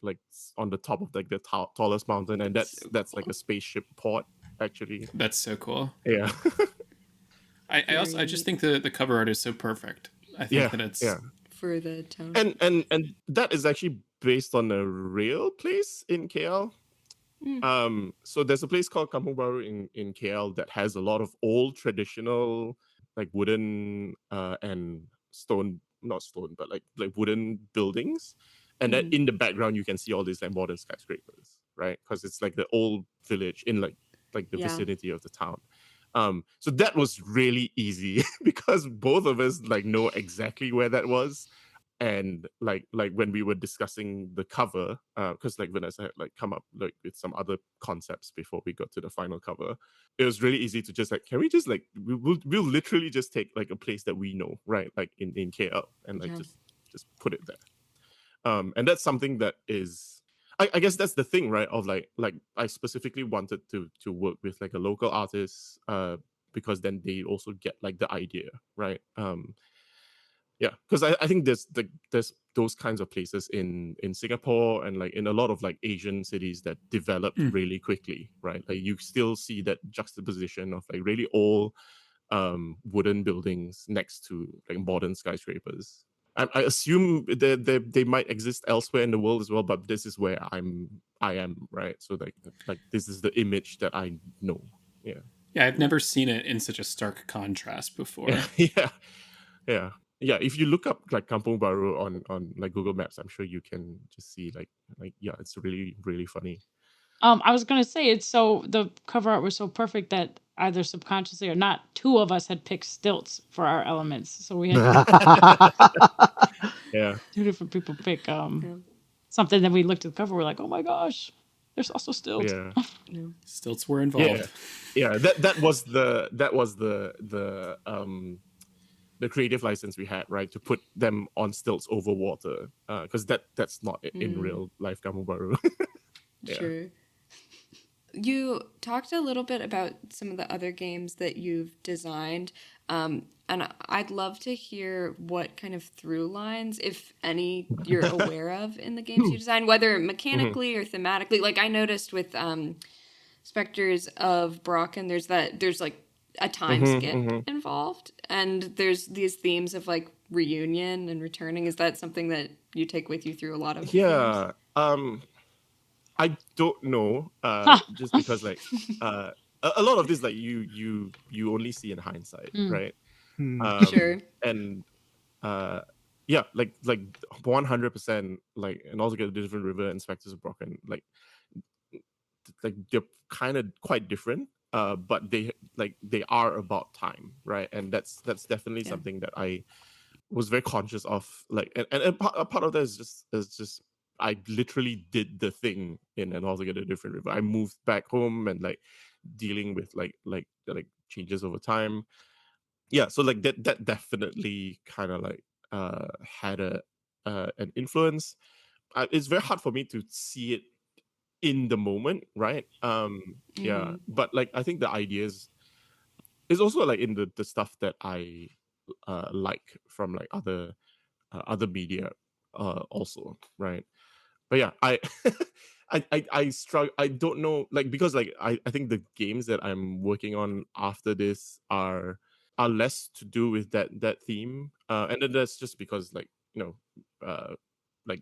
on the top of like the tallest mountain, and So that's like cool. a spaceship port actually. That's so cool. Yeah. I just think the cover art is so perfect. I think Yeah, that it's yeah. For the town. And that is actually based on a real place in KL. So there's a place called Kampung Baru in KL that has a lot of old traditional like wooden and stone, not stone, but like wooden buildings, and then in the background you can see all these like modern skyscrapers, right? Because it's like the old village in like the Yeah. vicinity of the town. So that was really easy because both of us like know exactly where that was. And like when we were discussing the cover, because like Vanessa had like come up like with some other concepts before we got to the final cover, it was really easy to just like, can we just like we'll literally just take like a place that we know, right? Like in KL, and like Yeah. just put it there. And that's something that is, I guess that's the thing, right? Of like I specifically wanted to work with like a local artist, because then they also get like the idea, right? Yeah, because I think there's those kinds of places in Singapore and like in a lot of like Asian cities that developed really quickly, right? Like you still see that juxtaposition of like really old wooden buildings next to like modern skyscrapers. I assume they might exist elsewhere in the world as well, but this is where I am, right? So like this is the image that I know. Yeah. Yeah, I've never seen it in such a stark contrast before. Yeah. If you look up like Kampung Baru on like Google Maps, I'm sure you can just see like yeah, it's really really funny. I was gonna say it's so the cover art was so perfect that either subconsciously or not, two of us had picked stilts for our elements. So we had Yeah. two different people pick something. Then we looked at the cover, we're like, oh my gosh, there's also stilts. Yeah. Stilts were involved. Yeah. That was the the creative license we had, right, to put them on stilts over water, because that's not in real life Gamubaru. Yeah. True. You talked a little bit about some of the other games that you've designed, and I'd love to hear what kind of through lines, if any, you're aware of in the games you designed, whether mechanically or thematically. Like I noticed with Spectres of Brocken, there's like a time skip involved, and there's these themes of like reunion and returning. Is that something that you take with you through a lot of games? Yeah. I don't know. Just because like a lot of this like you only see in hindsight, right? Sure. And yeah, like 100%, like and Altogether Different River and Spectres of Brocken, like they're kind of quite different, but they are about time, right? And that's definitely something that I was very conscious of, like, and a part of that is just I literally did the thing in An Altogether Different River. I moved back home and like dealing with like changes over time. Yeah, so like that definitely kind of like had an influence. It's very hard for me to see it in the moment, right? Yeah, but like I think the ideas is also like in the stuff that I like from like other media also, right? But yeah, I I struggle. I don't know, like, because like I think the games that I'm working on after this are less to do with that theme, and then that's just because like like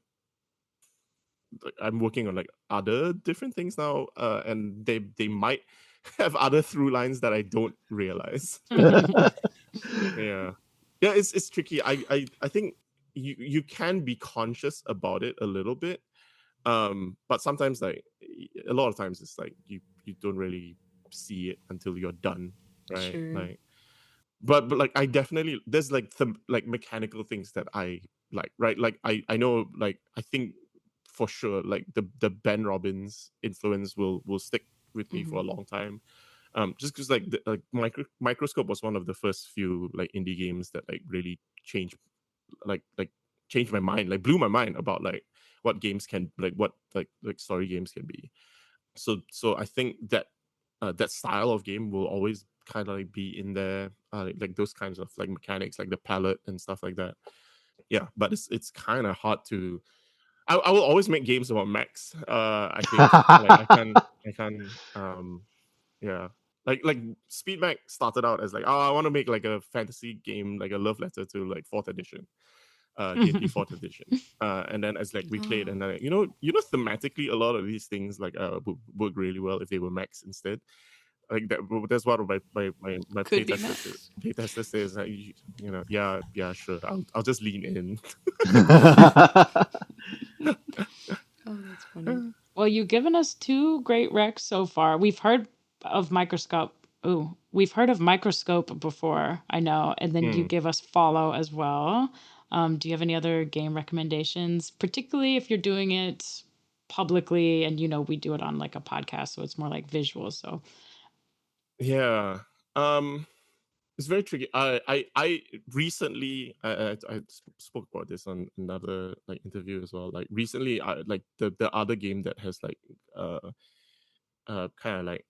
I'm working on like other different things now, and they might have other through lines that I don't realize. Yeah, it's tricky. I think you can be conscious about it a little bit, but sometimes like a lot of times it's like you don't really see it until you're done, right? Sure. Like, but like I definitely, there's like some like mechanical things that I like, right? Like I know, like I think for sure like the Ben Robbins influence will stick with me for a long time. Just because like the Microscope was one of the first few like indie games that like really changed like changed my mind, like blew my mind about like what games can, like what like story games can be. So I think that that style of game will always kind of like be in there, like those kinds of like mechanics, like the palette and stuff like that. Yeah, but it's kind of hard to. I will always make games about mechs. I think like I can yeah. Like Speed Mech started out as like, oh, I want to make like a fantasy game, like a love letter to like 4th edition. D&D 4th edition. And then as like we played, and then you know thematically a lot of these things like would work really well if they were mechs instead. Like that's what my Could be playtester says. Like, you know, yeah, sure. I'll just lean in. Oh, that's funny. Well, you've given us 2 great recs so far. We've heard of Microscope. Ooh, we've heard of Microscope before, I know. And then you give us Follow as well. Do you have any other game recommendations, particularly if you're doing it publicly and we do it on like a podcast, so it's more like visual. So Yeah. It's very tricky. I recently I spoke about this on another like interview as well. Like recently, I like the other game that has like kind of like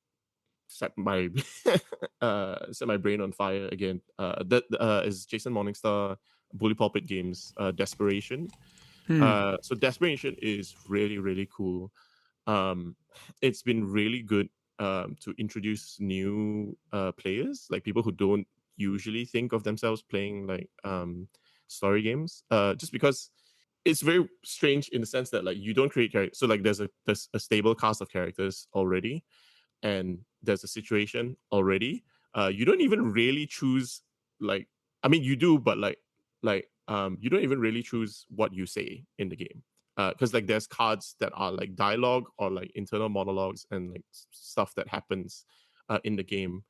set my set my brain on fire again. That is Jason Morningstar Bully Pulpit Games Desperation. So Desperation is really, really cool. It's been really good to introduce new players, like people who don't usually think of themselves playing like story games. Just because it's very strange in the sense that like you don't create characters. So like there's a stable cast of characters already, and there's a situation already. You don't even really choose, like, I mean you do, but like you don't even really choose what you say in the game, because like there's cards that are like dialogue or like internal monologues and like stuff that happens in the game.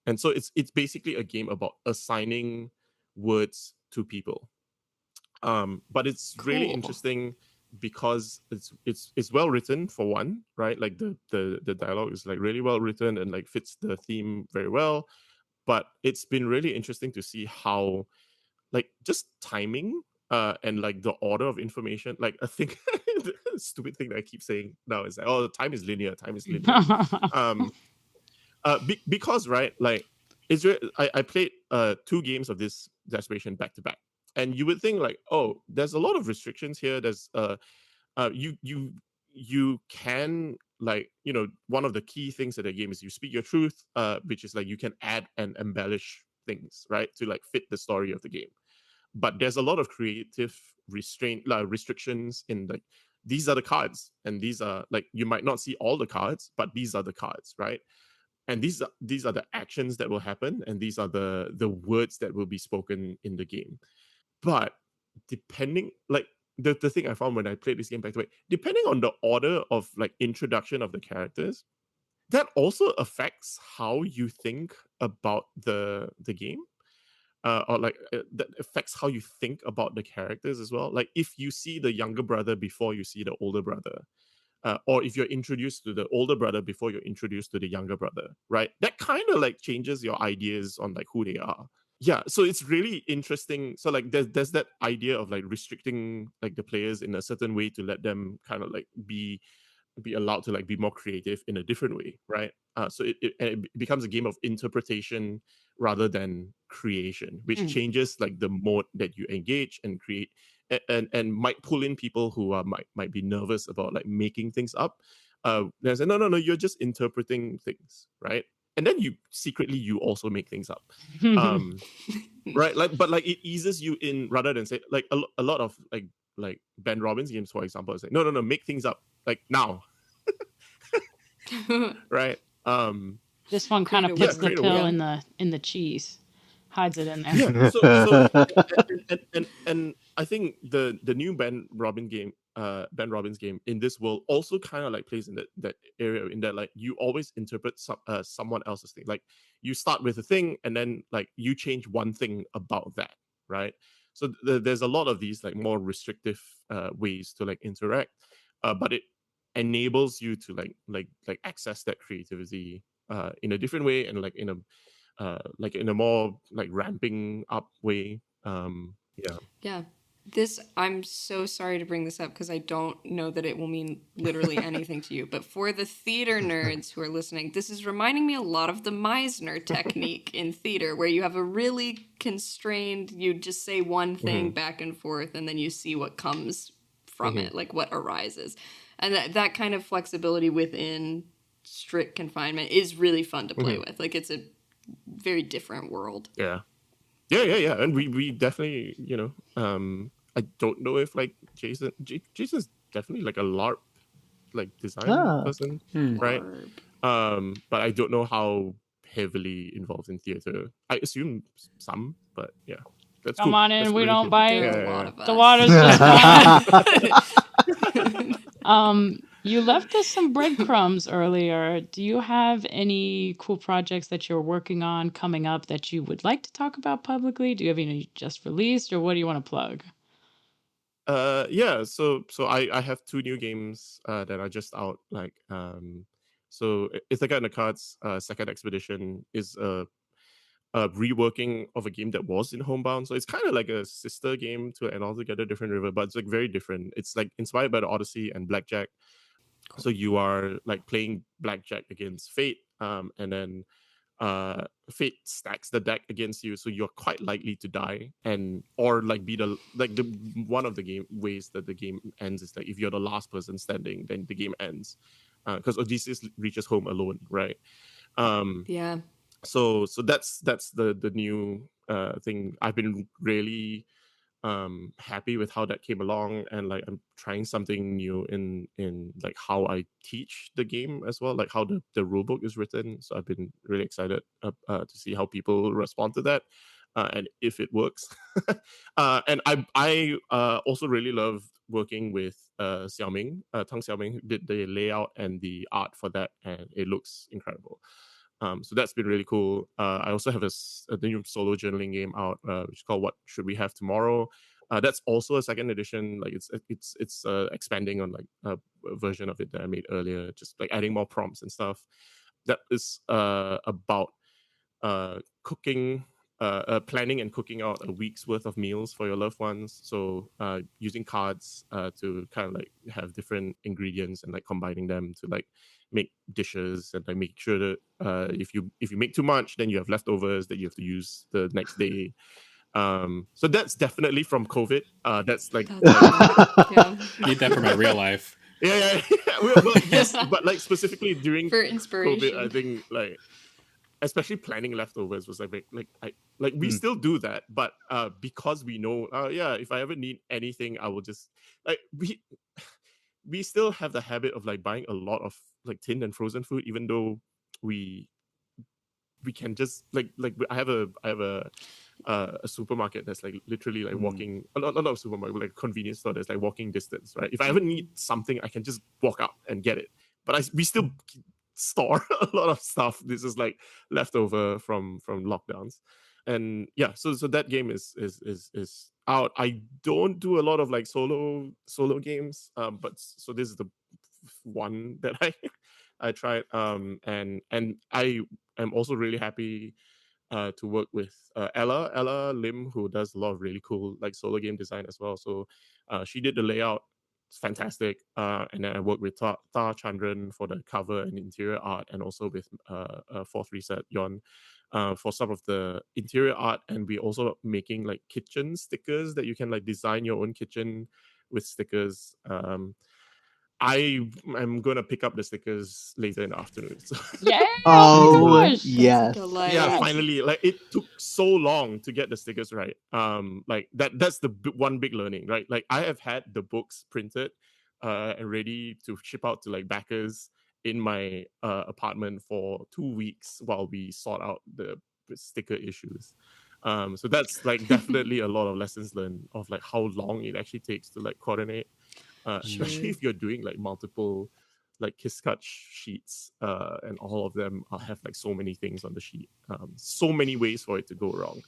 And so it's basically a game about assigning words to people, but it's really Cool. interesting because it's well written, for one, right? Like the dialogue is like really well written and like fits the theme very well. But it's been really interesting to see how like just timing and like the order of information. Like I think the stupid thing that I keep saying now is like, oh, time is linear. Time is linear. Because right, like I played 2 games of this Desperation back to back, and you would think like, oh, there's a lot of restrictions here. There's you can, like, one of the key things of the game is you speak your truth, which is like you can add and embellish things, right, to like fit the story of the game. But there's a lot of creative restrictions in like these are the cards, and these are like you might not see all the cards, but these are the cards, right? And these are the actions that will happen, and these are the words that will be spoken in the game. But depending, like, the thing I found when I played this game back to back, depending on the order of like introduction of the characters, that also affects how you think about the game. Or like that affects how you think about the characters as well. Like if you see the younger brother before you see the older brother, or if you're introduced to the older brother before you're introduced to the younger brother, right? That kind of like changes your ideas on like who they are. Yeah, so it's really interesting. So like there's that idea of like restricting like the players in a certain way to let them kind of like be allowed to like be more creative in a different way, right? So it becomes a game of interpretation rather than creation, which changes like the mode that you engage and create, and might pull in people who are might be nervous about like making things up. They say, no, you're just interpreting things, right? And then you also make things up, right? Like, but like it eases you in rather than say like a lot of like Ben Robbins games, for example, is like no, make things up like now. Right. This one kind of puts the pill in the cheese, hides it in there. Yeah. So and I think the new Ben Robbins game in this world also kind of like plays in that area, in that like you always interpret someone else's thing. Like you start with a thing and then like you change one thing about that, right? So there's a lot of these like more restrictive ways to like interact, but it enables you to like access that creativity in a different way, and like in a more like ramping up way. Yeah. This, I'm so sorry to bring this up because I don't know that it will mean literally anything to you, but for the theater nerds who are listening, this is reminding me a lot of the Meisner technique in theater, where you have a really constrained, you just say one thing back and forth, and then you see what comes from it, like what arises. And that kind of flexibility within strict confinement is really fun to play with. Like it's a very different world. Yeah. And we definitely, I don't know if like Jason's definitely like a LARP like design person, right? But I don't know how heavily involved in theater. I assume some, but yeah. That's Come cool. on in, That's we really don't cool. bite. There are a lot of us. The water's just you left us some breadcrumbs earlier. Do you have any cool projects that you're working on coming up that you would like to talk about publicly? Do you have any just released, or what do you want to plug? Yeah, so I have 2 new games that are just out. Like so Ithaca and the Cards Second Expedition is a reworking of a game that was in Homebound. So it's kind of like a sister game to an altogether different river, but it's like very different. It's like inspired by the Odyssey and Blackjack. So you are like playing Blackjack against Fate, and then Fate stacks the deck against you, so you're quite likely to die, or like be the one of the game ways that the game ends is like if you're the last person standing, then the game ends, because Odysseus reaches home alone, right? Yeah. So that's the new thing. I've been really happy with how that came along, and like I'm trying something new in like how I teach the game as well, like how the rulebook is written. So I've been really excited to see how people respond to that, and if it works. And I also really love working with Xiaoming, Tang Xiaoming, who did the layout and the art for that, and it looks incredible. So that's been really cool. I also have a new solo journaling game out, which is called What Should We Have Tomorrow? That's also a second edition. Like it's expanding on like a version of it that I made earlier, just like adding more prompts and stuff. That is about cooking planning and cooking out a week's worth of meals for your loved ones. So using cards to kind of like have different ingredients and like combining them to like make dishes and like make sure that if you make too much, then you have leftovers that you have to use the next day. So that's definitely from COVID. That's like, Yeah. Need that for my real life. yeah. Well, yes, but like specifically during For COVID, inspiration. I think like especially planning leftovers was we still do that, but because we know if I ever need anything, I will just like we still have the habit of like buying a lot of like tinned and frozen food, even though we can just I have a supermarket that's like literally like walking, not a supermarket, but like a convenience store that's like walking distance, right? If I ever need something, I can just walk out and get it. But we still store a lot of stuff. This is like leftover from lockdowns, and yeah. So that game is out. I don't do a lot of like solo games, but so this is the one that I tried, and I am also really happy to work with Ella Lim, who does a lot of really cool like solo game design as well. So she did the layout. It's fantastic. And then I worked with Ta Chandran for the cover and interior art, and also with Fourth Reset Yon for some of the interior art. And we also making like kitchen stickers that you can like design your own kitchen with stickers. I am gonna pick up the stickers later in the afternoon. So Yeah. Oh my gosh. yes. Delight. yeah, Yes. finally, like it took so long to get the stickers right. Like that's the one big learning, right? Like I have had the books printed and ready to ship out to like backers in my apartment for 2 weeks while we sort out the sticker issues. So that's like definitely a lot of lessons learned of like how long it actually takes to like coordinate, especially Sure. if you're doing like multiple like Kiskutch sheets, and all of them have like so many things on the sheet, so many ways for it to go wrong.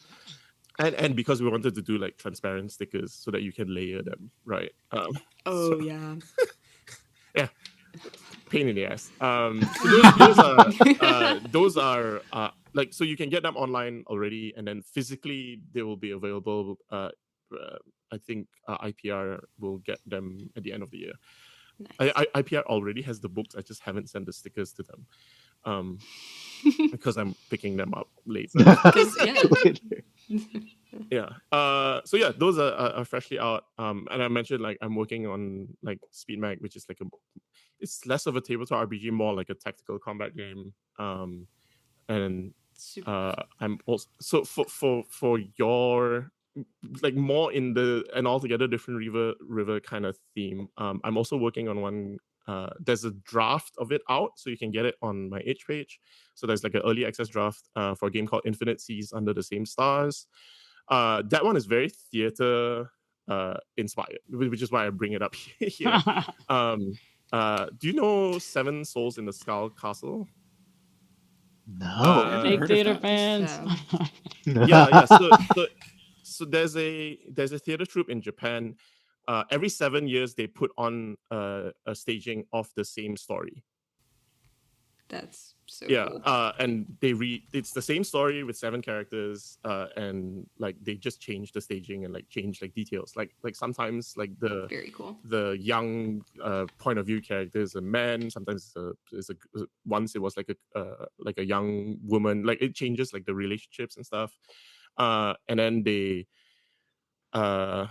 And because we wanted to do like transparent stickers so that you can layer them, right? Oh yeah. Yeah, pain in the ass. So those are like, so you can get them online already, and then physically they will be available. I think IPR will get them at the end of the year. Nice. IPR already has the books. I just haven't sent the stickers to them, because I'm picking them up later. 'Cause, yeah. Yeah. So yeah, those are freshly out. And I mentioned like I'm working on like Speed Mag, which is like it's less of a tabletop RPG, more like a tactical combat game. And I'm also, so for your like more in an altogether different river kind of theme. I'm also working on one. There's a draft of it out, so you can get it on my itch page. So there's like an early access draft for a game called Infinite Seas Under the Same Stars. That one is very theater inspired, which is why I bring it up here. Do you know Seven Souls in the Skull Castle? No. Big heard of theater that. fans. Yeah. So there's a theater troupe in Japan. Every 7 years they put on a staging of the same story. That's so Yeah. cool. And it's the same story with 7 characters, and like they just change the staging and like change like details. Like sometimes like Very cool. the young point of view character is a man. Sometimes once it was like a young woman. Like it changes like the relationships and stuff. And then they so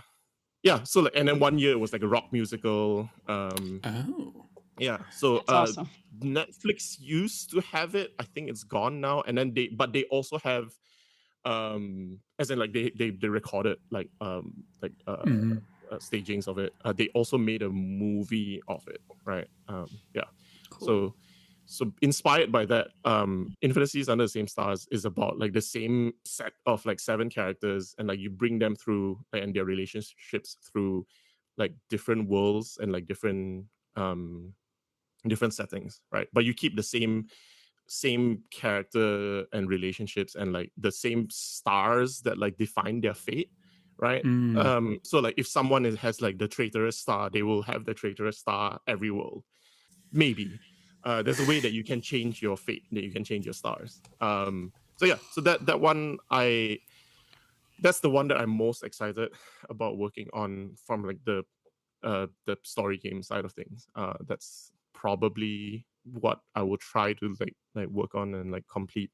like, and then 1 year it was like a rock musical. Oh. Yeah, so That's awesome. Netflix used to have it. I think it's gone now. And then they also have as in like they recorded like Mhm. stagings of it. They also made a movie of it, right? Yeah. Cool. So inspired by that, Infinite Seas Under the Same Stars is about like the same set of like 7 characters, and like you bring them through and their relationships through like different worlds and like different settings, right? But you keep the same character and relationships and like the same stars that like define their fate, right? Mm. So like if someone has like the traitorous star, they will have the traitorous star every world. Maybe there's a way that you can change your fate, that you can change your stars. so that one that's the one that I'm most excited about working on from like the story game side of things. That's probably what I will try to like work on and like complete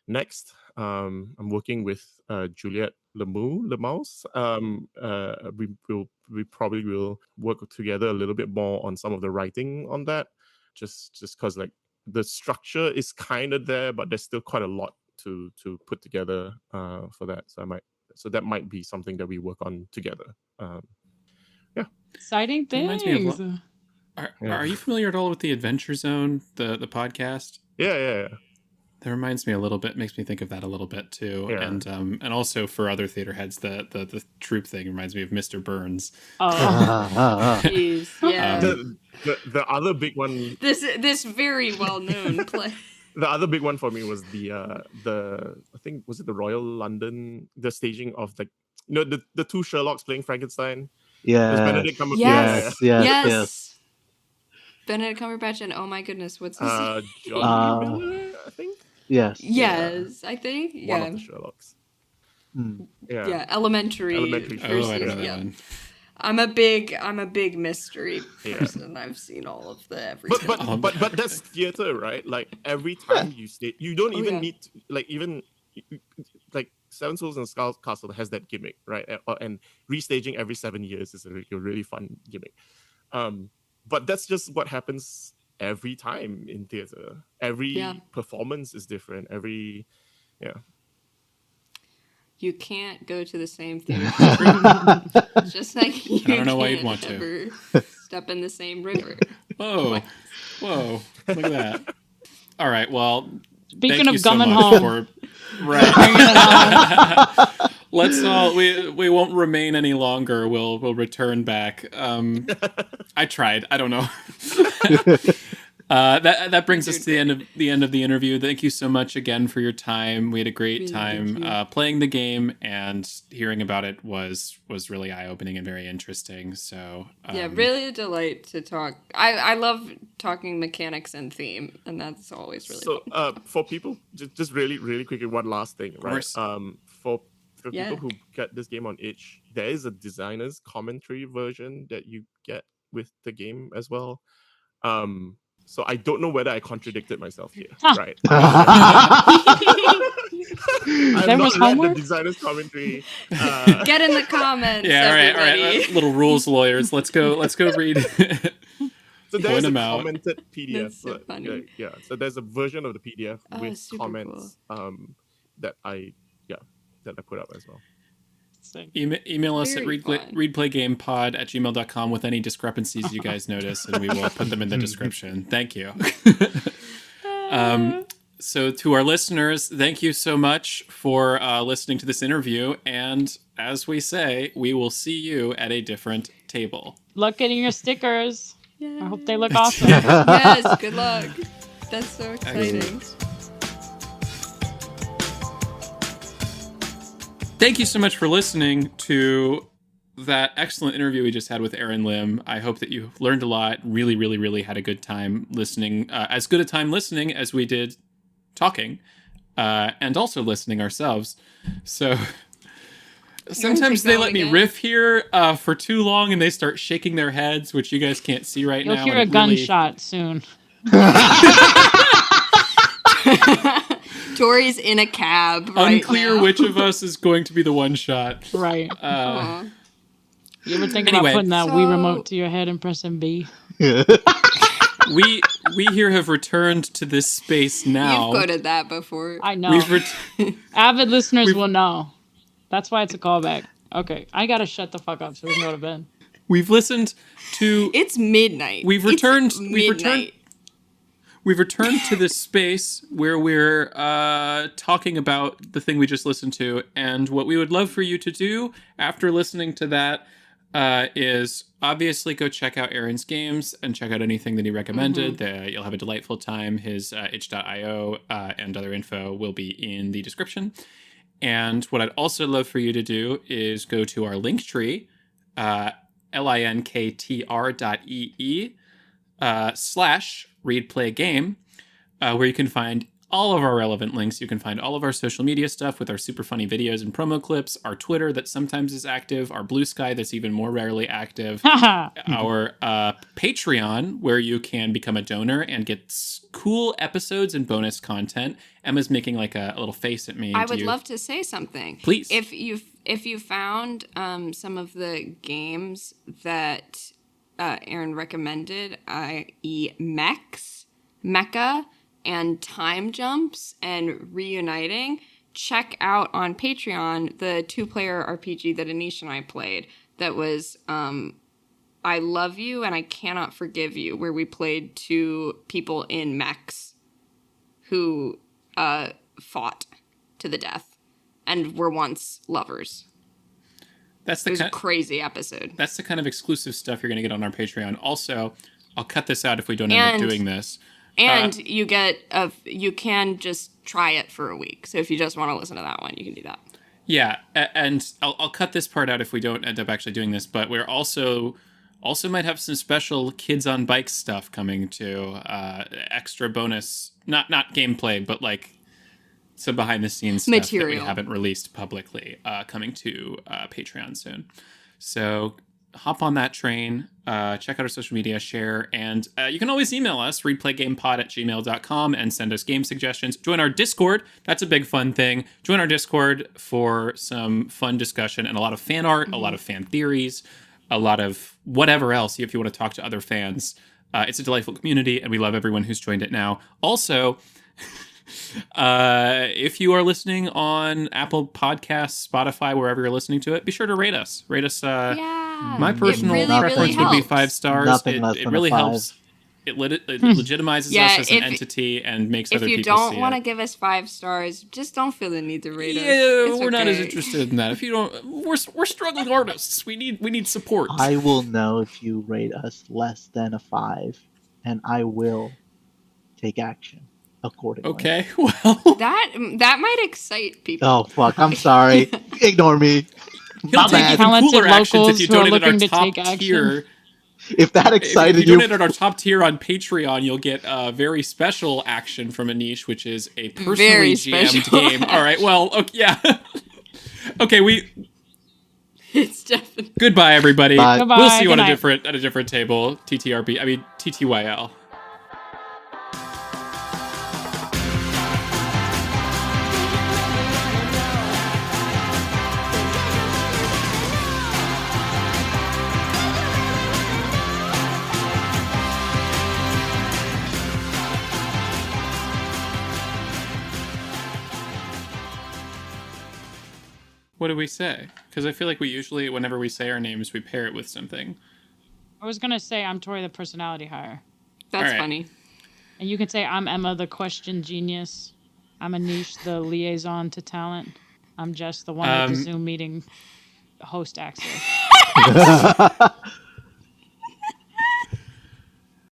next. I'm working with Juliette Lemaus. We probably will work together a little bit more on some of the writing on that, just because like the structure is kind of there, but there's still quite a lot to put together for that. So that might be something that we work on together. Exciting That reminds me of things. Are you familiar at all with the Adventure Zone, the podcast? Yeah. That reminds me a little bit, makes me think of that a little bit too. Yeah. And also for other theater heads, the troop thing reminds me of Mr. Burns. Oh, Jeez, yeah. The other big one. This very well known play. The other big one for me was the I think was it the Royal London, the staging of like the two Sherlocks playing Frankenstein. Yeah. Benedict Cumberbatch. Yes. Benedict Cumberbatch and oh my goodness, what's his name? John Miller, I think. Yes. Yes, I think. One Yeah. of the Sherlocks. Mm. Yeah, elementary. Oh, I don't know that one. I'm a big mystery person. I've seen all of the everything. But that's theater, right? Like every time you stage, you don't even need to, like Seven Souls and Skull Castle has that gimmick, right? And restaging every 7 years is a really fun gimmick. But that's just what happens every time in theater. Every performance is different. You can't go to the same theater. Just like you I don't know why you'd want to ever step in the same river. Whoa, look at that. All right, well, speaking thank of you so coming much home, right. Let's all we won't remain any longer. We'll return back. I tried. I don't know. That brings us to the end of the interview. Thank you so much again for your time. We had a great time playing the game, and hearing about it was really eye-opening and very interesting. So really a delight to talk. I love talking mechanics and theme, and that's always really fun. For people, just really quickly, one last thing, right? For people who get this game on itch, there is a designer's commentary version that you get with the game as well. So I don't know whether I contradicted myself here, right? I've not read the designer's commentary. Get in the comments. Yeah, all everybody. right. Little rules lawyers. Let's go read. So there's a out. commented PDF. That's so funny. Yeah. So there's a version of the PDF with super comments that I put up as well. Email us at Very fun. readplaygamepod@gmail.com with any discrepancies you guys notice, and we will put them in the description. Thank you. So to our listeners, thank you so much for listening to this interview. And as we say, we will see you at a different table. luck getting your stickers. Yay. I hope they look awesome. Yes, good luck. That's so exciting. Thank you so much for listening to that excellent interview we just had with Aaron Lim. I hope that you learned a lot, really had a good time listening, as good a time listening as we did talking, and also listening ourselves. So sometimes they let me riff here for too long and they start shaking their heads, which you guys can't see right now. You'll hear a gunshot soon. Tori's in a cab right Unclear now. which of us is going to be the one shot. Right. Aw. You ever think Anyway. about putting that Wii remote to your head and pressing B? We here have returned to this space now. You've quoted that before. I know. We've Avid listeners will know. That's why it's a callback. Okay, I gotta shut the fuck up so we can go to bed. we've listened to It's midnight. We've returned to this space where we're talking about the thing we just listened to, and what we would love for you to do after listening to that is obviously go check out Aaron's games and check out anything that he recommended. You'll have a delightful time. His itch.io and other info will be in the description. And what I'd also love for you to do is go to our link tree, linktr.ee /readplaygame, where you can find all of our relevant links. You can find all of our social media stuff with our super funny videos and promo clips, our Twitter that sometimes is active, our Blue Sky that's even more rarely active, our Patreon where you can become a donor and get cool episodes and bonus content. Emma's making like a little face at me. I would love to say something. Please. If you found some of the games that Aaron recommended, i.e. Mecha, and Time Jumps and Reuniting, check out on Patreon the 2-player RPG that Anish and I played that was I Love You and I Cannot Forgive You, where we played 2 people in mechs who fought to the death and were once lovers. It was a crazy episode. That's the kind of exclusive stuff you're going to get on our Patreon. Also, I'll cut this out if we don't end up doing this. And you can just try it for a week. So if you just want to listen to that one, you can do that. Yeah, and I'll cut this part out if we don't end up actually doing this. But we're also might have some special Kids on Bikes stuff coming to extra bonus, not gameplay, but like some behind the scenes stuff material that we haven't released publicly coming to Patreon soon. So hop on that train, check out our social media, share, and you can always email us, readplaygamepod@gmail.com, and send us game suggestions. Join our Discord. That's a big fun thing. Join our Discord for some fun discussion and a lot of fan art, a lot of fan theories, a lot of whatever else if you want to talk to other fans. It's a delightful community, and we love everyone who's joined it now. Also, if you are listening on Apple Podcasts, Spotify, wherever you're listening to it, be sure to rate us. Rate us. My personal preference would be 5 stars. Nothing less It than really a 5. helps. It legitimizes us as an entity and makes other people see it. If you don't want to give us 5 stars, just don't feel the need to rate us. Yeah, we're not as interested in that. If you don't, we're struggling artists. We need support. I will know if you rate us less than a 5, and I will take action accordingly. Okay, well, that might excite people. Oh fuck! I'm sorry. Ignore me. He'll take even Talented cooler actions if you locals who are donate at our looking to top take action. tier. If that excited If you you, donate at our top tier on Patreon, you'll get a very special action from Anish, which is a personally Very GM'd special. game. All right, well, okay, yeah. Okay, It's definitely. goodbye, everybody. Bye. Goodbye, We'll see you on good a night. different table. TTYL. What do we say? Because I feel like we usually, whenever we say our names, we pair it with something. I was gonna say I'm Tori, the personality hire, That's All right. funny. and you can say I'm Emma, the question genius. I'm Anish, the liaison to talent. I'm Jess, the one at the Zoom meeting host access.